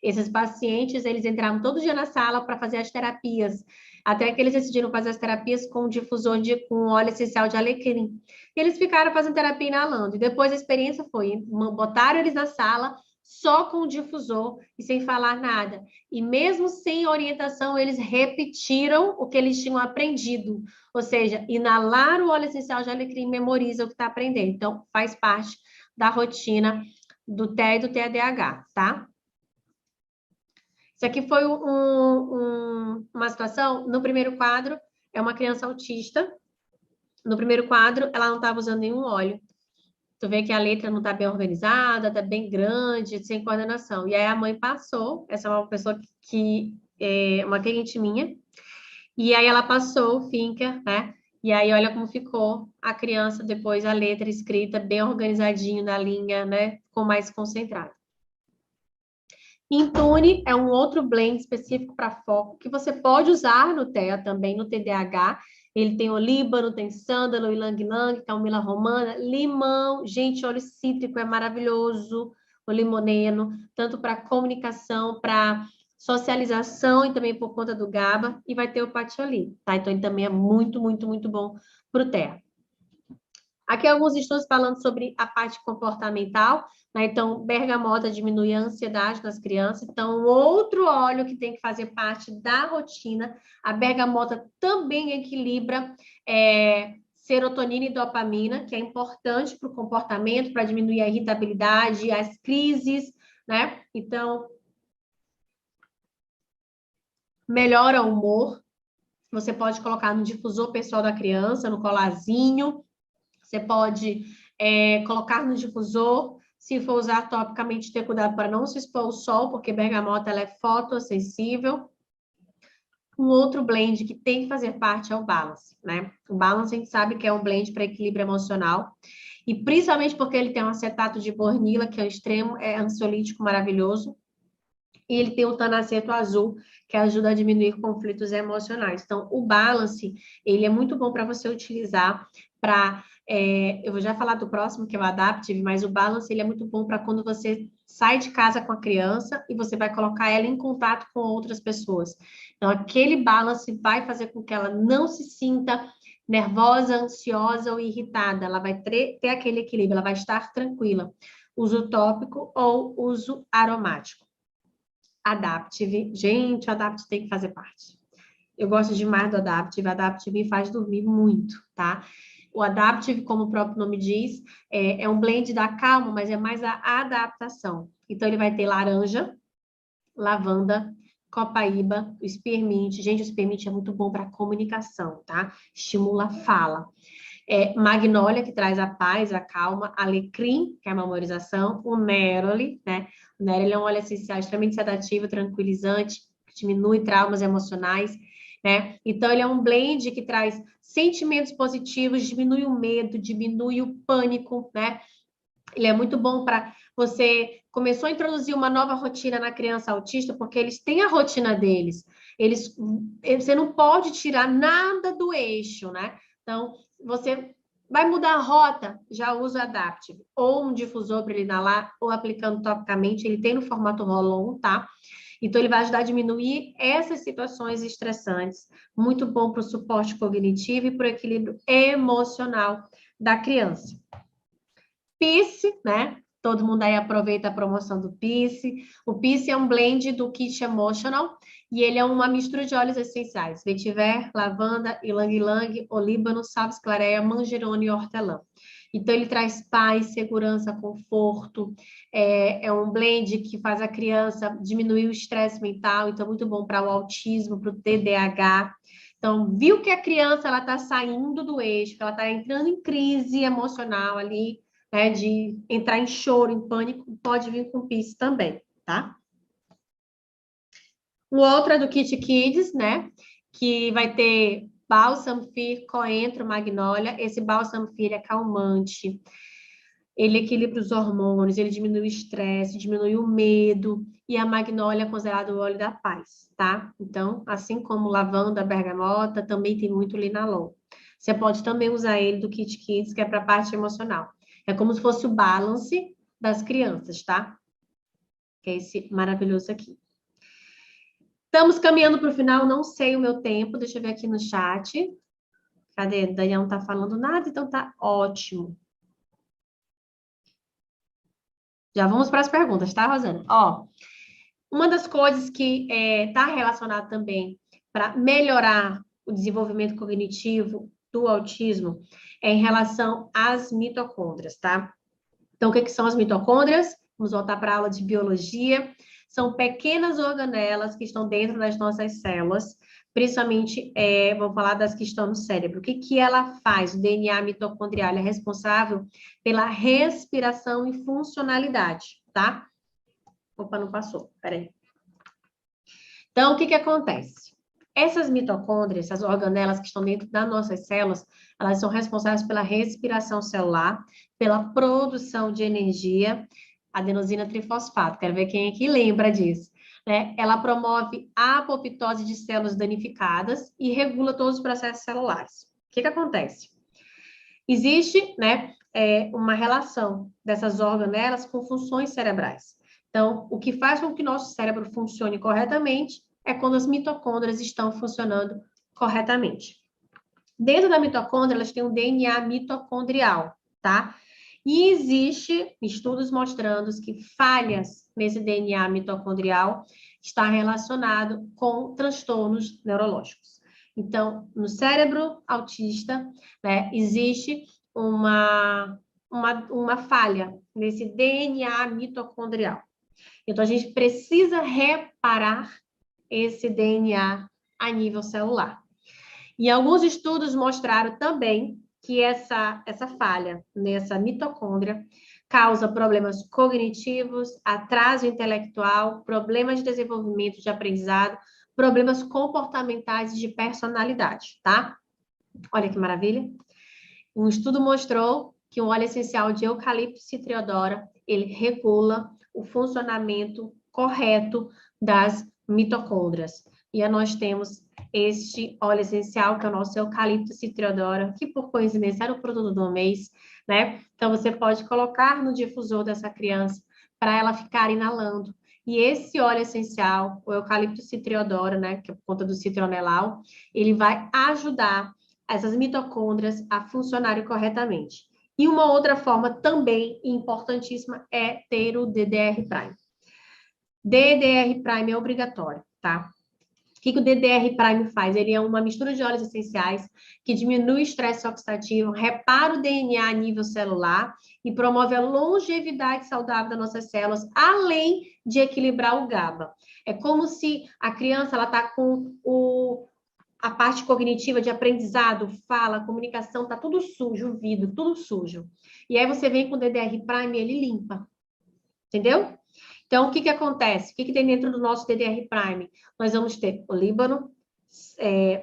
Esses pacientes, eles entravam todo dia na sala para fazer as terapias, até que eles decidiram fazer as terapias com difusor com óleo essencial de alecrim. E eles ficaram fazendo terapia inalando. E depois a experiência foi, botaram eles na sala só com o difusor e sem falar nada. E mesmo sem orientação, eles repetiram o que eles tinham aprendido. Ou seja, inalar o óleo essencial de alecrim memoriza o que está aprendendo. Então, faz parte da rotina do TEA e do TEADH, tá? Isso aqui foi uma situação, no primeiro quadro, é uma criança autista. No primeiro quadro, ela não estava usando nenhum óleo. Tu vê que a letra não está bem organizada, está bem grande, sem coordenação. E aí a mãe passou, essa é uma pessoa que é uma cliente minha, e aí ela passou o Finker, né? E aí olha como ficou a criança depois, a letra escrita bem organizadinho na linha, né? Ficou mais concentrada. Intune é um outro blend específico para foco, que você pode usar no TEA também, no TDAH. Ele tem olíbano, tem sândalo, ylang-ylang, camomila romana, limão. Gente, óleo cítrico é maravilhoso, o limoneno, tanto para comunicação, para socialização e também por conta do GABA. E vai ter o patchouli, tá? Então, ele também é muito, muito, muito bom para o TEA. Aqui alguns estudos falando sobre a parte comportamental, né? Então, bergamota diminui a ansiedade nas crianças. Então, outro óleo que tem que fazer parte da rotina, a bergamota também equilibra serotonina e dopamina, que é importante para o comportamento, para diminuir a irritabilidade, as crises, né? Então, melhora o humor. Você pode colocar no difusor pessoal da criança, no colarzinho. Você pode colocar no difusor. Se for usar topicamente, ter cuidado para não se expor ao sol, porque bergamota ela é fotossensível. Um outro blend que tem que fazer parte é o balance, né? O balance a gente sabe que é um blend para equilíbrio emocional. E principalmente porque ele tem um acetato de bornila, que é um extremo, é ansiolítico maravilhoso. E ele tem o tanaceto azul, que ajuda a diminuir conflitos emocionais. Então, o balance, ele é muito bom para você utilizar para... eu vou já falar do próximo, que é o Adaptive, mas o balance, ele é muito bom para quando você sai de casa com a criança e você vai colocar ela em contato com outras pessoas. Então, aquele balance vai fazer com que ela não se sinta nervosa, ansiosa ou irritada. Ela vai ter aquele equilíbrio, ela vai estar tranquila. Uso tópico ou uso aromático. Adaptive. Gente, o Adaptive tem que fazer parte. Eu gosto demais do Adaptive. Adaptive me faz dormir muito, tá? O Adaptive, como o próprio nome diz, é um blend da calma, mas é mais a adaptação. Então, ele vai ter laranja, lavanda, copaíba, o spearmint. Gente, o spearmint é muito bom para comunicação, tá? Estimula a fala. Magnólia, que traz a paz, a calma, alecrim, que é a memorização, o neroli, né? O neroli é um óleo essencial extremamente sedativo, tranquilizante, que diminui traumas emocionais, né? Então, ele é um blend que traz sentimentos positivos, diminui o medo, diminui o pânico, né? Ele é muito bom para você começou a introduzir uma nova rotina na criança autista, porque eles têm a rotina deles. Você não pode tirar nada do eixo, né? Então, você vai mudar a rota, já usa o Adaptive. Ou um difusor para ele inalar, ou aplicando topicamente. Ele tem no formato roll-on, tá? Então, ele vai ajudar a diminuir essas situações estressantes. Muito bom para o suporte cognitivo e para o equilíbrio emocional da criança. Peace, né? Todo mundo aí aproveita a promoção do Peace. O Peace é um blend do Kit Emotional e ele é uma mistura de óleos essenciais. Vetiver, lavanda, ylang-ylang, olíbano, salves-clareia, manjerona e hortelã. Então, ele traz paz, segurança, conforto. É um blend que faz a criança diminuir o estresse mental. Então, muito bom para o autismo, para o TDAH. Então, viu que a criança ela está saindo do eixo, que ela está entrando em crise emocional ali, né, de entrar em choro, em pânico, pode vir com Peace também, tá? O outro é do Kit Kids, né, que vai ter Balsam Fir, coentro, magnólia. Esse Balsam Fir é calmante, ele equilibra os hormônios, ele diminui o estresse, diminui o medo, e a magnólia é considerado o óleo da paz, tá? Então, assim como lavanda, bergamota, também tem muito linalol. Você pode também usar ele do Kit Kids, que é para a parte emocional. É como se fosse o balance das crianças, tá? Que é esse maravilhoso aqui. Estamos caminhando para o final, não sei o meu tempo, deixa eu ver aqui no chat. Cadê? Daniel não tá falando nada, então tá ótimo. Já vamos para as perguntas, tá, Rosana? Ó, uma das coisas que está relacionada também para melhorar o desenvolvimento cognitivo do autismo é em relação às mitocôndrias, tá? Então, o que são as mitocôndrias? Vamos voltar para a aula de biologia. São pequenas organelas que estão dentro das nossas células, principalmente, vamos falar das que estão no cérebro. O que ela faz? O DNA mitocondrial é responsável pela respiração e funcionalidade, tá? Opa, não passou, peraí. Então, o que acontece? Essas mitocôndrias, essas organelas que estão dentro das nossas células, elas são responsáveis pela respiração celular, pela produção de energia, adenosina trifosfato. Quero ver quem aqui lembra disso. Né? Ela promove a apoptose de células danificadas e regula todos os processos celulares. O que acontece? Existe, né, uma relação dessas organelas com funções cerebrais. Então, o que faz com que nosso cérebro funcione corretamente é quando as mitocôndrias estão funcionando corretamente. Dentro da mitocôndria, elas têm um DNA mitocondrial, tá? E existe estudos mostrando que falhas nesse DNA mitocondrial está relacionado com transtornos neurológicos. Então, no cérebro autista, né, existe uma falha nesse DNA mitocondrial. Então, a gente precisa reparar esse DNA a nível celular. E alguns estudos mostraram também que essa falha nessa mitocôndria causa problemas cognitivos, atraso intelectual, problemas de desenvolvimento de aprendizado, problemas comportamentais e de personalidade, tá? Olha que maravilha. Um estudo mostrou que o óleo essencial de eucalipto citriodora, ele regula o funcionamento correto das mitocôndrias. E nós temos este óleo essencial, que é o nosso eucalipto citriodora, que por coincidência era o produto do mês, né? Então, você pode colocar no difusor dessa criança para ela ficar inalando. E esse óleo essencial, o eucalipto citriodora, né, que é por conta do citronelau, ele vai ajudar essas mitocôndrias a funcionarem corretamente. E uma outra forma também importantíssima é ter o DDR'. DDR' é obrigatório, tá? O que o DDR' faz? Ele é uma mistura de óleos essenciais que diminui o estresse oxidativo, repara o DNA a nível celular e promove a longevidade saudável das nossas células, além de equilibrar o GABA. É como se a criança está com a parte cognitiva de aprendizado, fala, comunicação, tá tudo sujo, o vidro, tudo sujo. E aí você vem com o DDR' e ele limpa. Entendeu? Então, o que acontece? O que tem dentro do nosso DDR'? Nós vamos ter o líbano,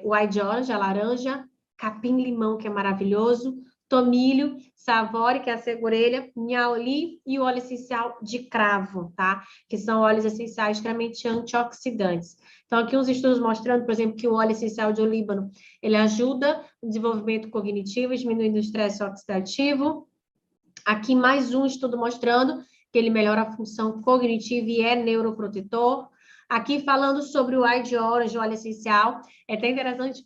o white orange, a laranja, capim-limão, que é maravilhoso, tomilho, savori, que é a segurelha, niaoli e o óleo essencial de cravo, tá? Que são óleos essenciais extremamente antioxidantes. Então, aqui uns estudos mostrando, por exemplo, que o óleo essencial de olíbano, ele ajuda no desenvolvimento cognitivo, diminuindo o estresse oxidativo. Aqui mais um estudo mostrando que ele melhora a função cognitiva e é neuroprotetor. Aqui falando sobre o white orange, o óleo essencial, é até interessante,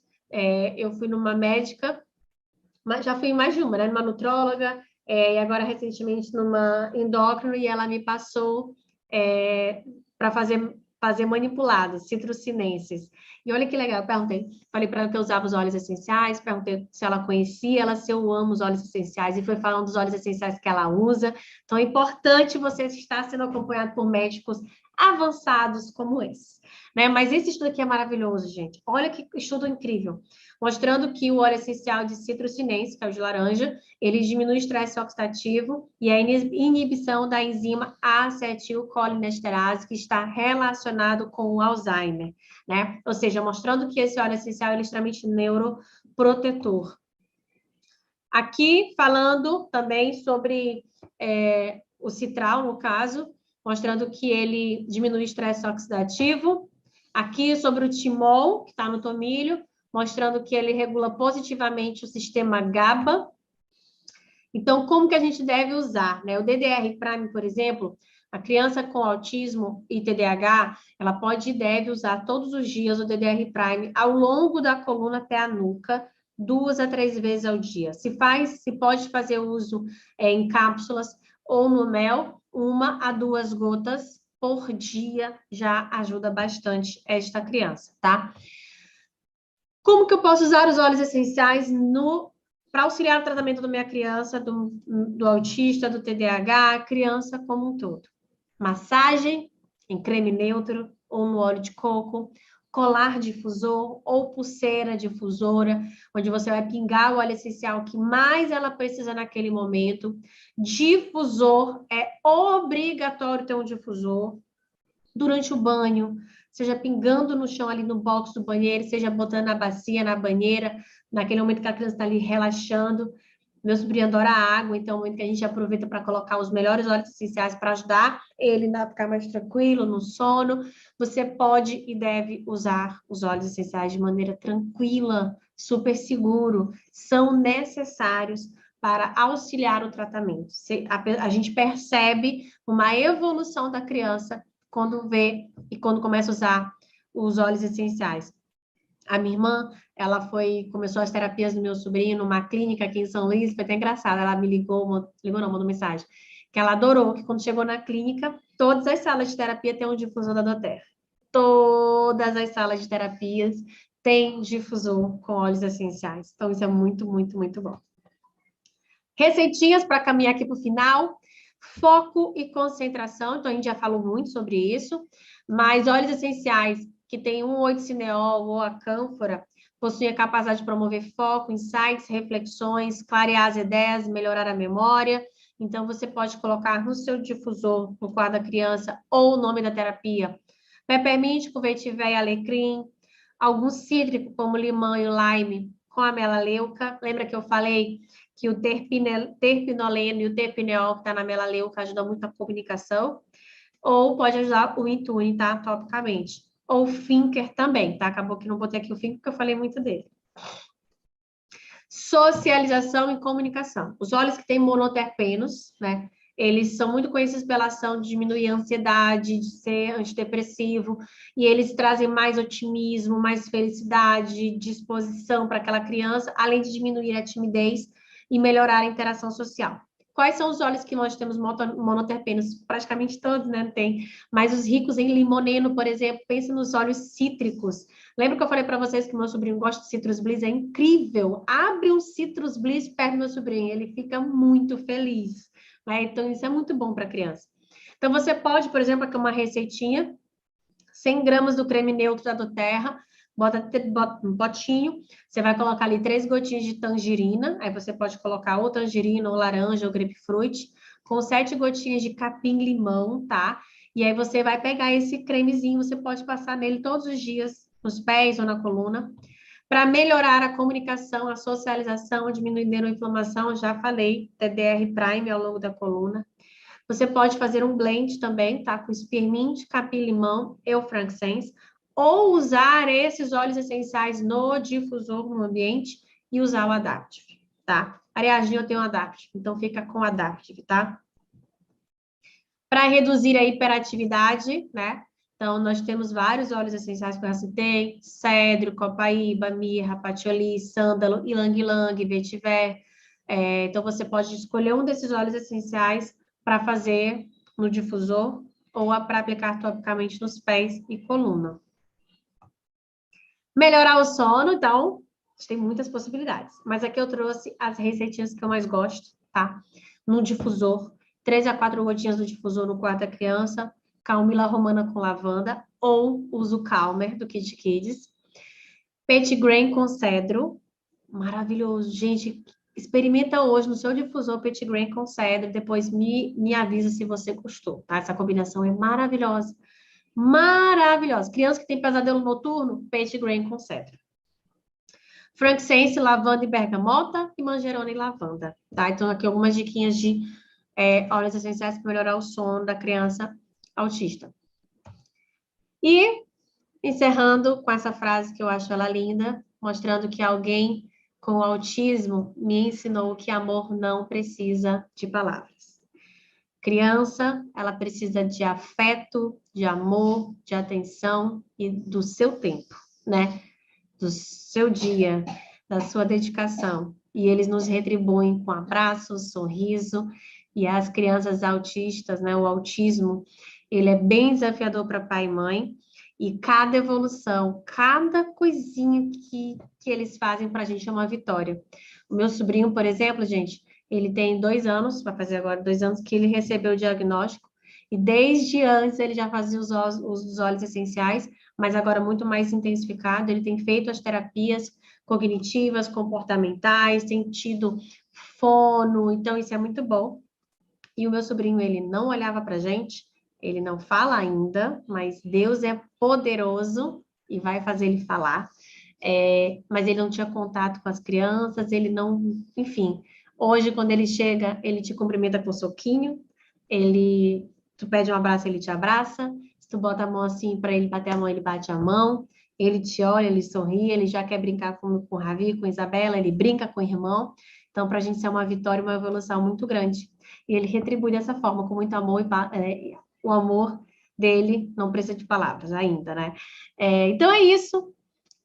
eu fui numa médica, mas já fui em mais de uma, né? Numa nutróloga, e agora recentemente numa endócrino, e ela me passou para fazer manipulados, citrocinenses. E olha que legal, eu perguntei, falei para ela que eu usava os óleos essenciais, perguntei se ela conhecia, ela se eu amo os óleos essenciais, e foi falando dos óleos essenciais que ela usa. Então, é importante você estar sendo acompanhado por médicos avançados como esse, né? Mas esse estudo aqui é maravilhoso, gente. Olha que estudo incrível, mostrando que o óleo essencial de citrocinense, que é o de laranja, ele diminui o estresse oxidativo e a inibição da enzima acetilcolinesterase, que está relacionado com o Alzheimer, né? Ou seja, mostrando que esse óleo essencial é extremamente neuroprotetor. Aqui, falando também sobre o citral, no caso, mostrando que ele diminui o estresse oxidativo. Aqui, sobre o timol, que está no tomilho, mostrando que ele regula positivamente o sistema GABA. Então, como que a gente deve usar, né? O DDR', por exemplo, a criança com autismo e TDAH, ela pode e deve usar todos os dias o DDR' ao longo da coluna até a nuca, 2 a 3 vezes ao dia. Se pode fazer uso em cápsulas ou no mel, 1 a 2 gotas por dia já ajuda bastante esta criança, tá? Como que eu posso usar os óleos essenciais para auxiliar o tratamento da minha criança, do autista, do TDAH, criança como um todo? Massagem em creme neutro ou no óleo de coco, colar difusor ou pulseira difusora, onde você vai pingar o óleo essencial que mais ela precisa naquele momento. Difusor, é obrigatório ter um difusor durante o banho, seja pingando no chão ali no box do banheiro, seja botando na bacia, na banheira, naquele momento que a criança está ali relaxando. Meu sobrinho adora água, então é o momento que a gente aproveita para colocar os melhores óleos essenciais para ajudar ele a ficar mais tranquilo no sono. Você pode e deve usar os óleos essenciais de maneira tranquila, super seguro. São necessários para auxiliar o tratamento. A gente percebe uma evolução da criança quando vê e quando começa a usar os óleos essenciais. A minha irmã, ela começou as terapias do meu sobrinho numa clínica aqui em São Luís, foi até engraçado. Ela me ligou não, mandou mensagem, que ela adorou, que quando chegou na clínica, todas as salas de terapia têm um difusor da Doterra. Todas as salas de terapias têm difusor com óleos essenciais. Então, isso é muito, muito, muito bom. Receitinhas para caminhar aqui para o final. Foco e concentração. Então, a gente já falou muito sobre isso. Mas óleos essenciais que tem um 8-cineol ou a cânfora possuem a capacidade de promover foco, insights, reflexões, clarear as ideias, melhorar a memória. Então, você pode colocar no seu difusor, no quadro da criança, ou o nome da terapia. Peppermint com vetiver e alecrim. Algum cítrico, como limão e lime, com a melaleuca. Lembra que eu falei que o terpinoleno e o terpineol, que está na melaleuca, ajudam muito a comunicação? Ou pode ajudar o Intune, tá? Topicamente. Ou Finker também, tá? Acabou que não botei aqui o Finker, porque eu falei muito dele. Socialização e comunicação. Os óleos que têm monoterpenos, né? Eles são muito conhecidos pela ação de diminuir a ansiedade, de ser antidepressivo, e eles trazem mais otimismo, mais felicidade, disposição para aquela criança, além de diminuir a timidez e melhorar a interação social. Quais são os óleos que nós temos monoterpenos? Praticamente todos, né? Tem. Mas os ricos em limoneno, por exemplo, pense nos óleos cítricos. Lembra que eu falei para vocês que meu sobrinho gosta de Citrus Bliss? É incrível. Abre um Citrus Bliss perto do meu sobrinho, ele fica muito feliz. Né? Então, isso é muito bom para a criança. Então, você pode, por exemplo, aqui uma receitinha, 100 gramas do creme neutro da Doterra, bota um potinho, você vai colocar ali 3 gotinhas de tangerina, aí você pode colocar ou tangerina, ou laranja, ou grapefruit, com 7 gotinhas de capim-limão, tá? E aí você vai pegar esse cremezinho, você pode passar nele todos os dias, nos pés ou na coluna, para melhorar a comunicação, a socialização, diminuindo a inflamação, já falei, TDR Prime ao longo da coluna. Você pode fazer um blend também, tá? Com spearmint, capim-limão e o frankincense, ou usar esses óleos essenciais no difusor no ambiente e usar o Adaptive, tá? Ariadne, eu tenho um Adaptive, então fica com o Adaptive, tá? Para reduzir a hiperatividade, né? Então, nós temos vários óleos essenciais que eu já citei: cedro, copaíba, mirra, patchouli, sândalo, ylang-ylang, vetiver. Então, você pode escolher um desses óleos essenciais para fazer no difusor ou para aplicar topicamente nos pés e coluna. Melhorar o sono, então, a gente tem muitas possibilidades. Mas aqui eu trouxe as receitinhas que eu mais gosto, tá? No difusor, 3 a 4 gotinhas do difusor no quarto da criança, camomila romana com lavanda, ou uso Calmer, do Kid Kids. Petitgrain com cedro, maravilhoso. Gente, experimenta hoje no seu difusor Petitgrain com cedro, depois me avisa se você gostou, tá? Essa combinação é maravilhosa. Maravilhosa. Criança que tem pesadelo noturno, Petitgrain com cedro. Frankincense, lavanda e bergamota, e manjerona e lavanda, tá? Então, aqui algumas diquinhas de óleos essenciais para melhorar o sono da criança autista. E, encerrando com essa frase que eu acho ela linda, mostrando que alguém com autismo me ensinou que amor não precisa de palavras. Criança, ela precisa de afeto, de amor, de atenção e do seu tempo, né? Do seu dia, da sua dedicação. E eles nos retribuem com abraço, sorriso. E as crianças autistas, né? O autismo, ele é bem desafiador para pai e mãe. E cada evolução, cada coisinha que eles fazem para a gente é uma vitória. O meu sobrinho, por exemplo, gente, ele tem 2 anos, vai fazer agora 2 anos, que ele recebeu o diagnóstico. E desde antes ele já fazia os dos óleos essenciais, mas agora muito mais intensificado. Ele tem feito as terapias cognitivas, comportamentais, tem tido fono, então isso é muito bom. E o meu sobrinho, ele não olhava para a gente, ele não fala ainda, mas Deus é poderoso e vai fazer ele falar. Mas ele não tinha contato com as crianças, ele não, enfim. Hoje, quando ele chega, ele te cumprimenta com um soquinho, tu pede um abraço, ele te abraça. Se tu bota a mão assim para ele bater a mão, ele bate a mão. Ele te olha, ele sorri, ele já quer brincar com o Ravi, com a Isabela, ele brinca com o irmão. Então, para a gente ser uma vitória, uma evolução muito grande. E ele retribui dessa forma, com muito amor, o amor dele não precisa de palavras ainda, né? Então é isso.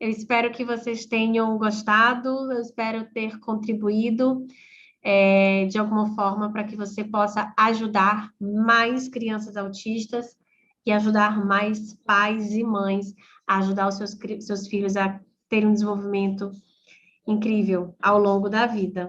Eu espero que vocês tenham gostado, eu espero ter contribuído de alguma forma para que você possa ajudar mais crianças autistas e ajudar mais pais e mães a ajudar os seus filhos a terem um desenvolvimento incrível ao longo da vida.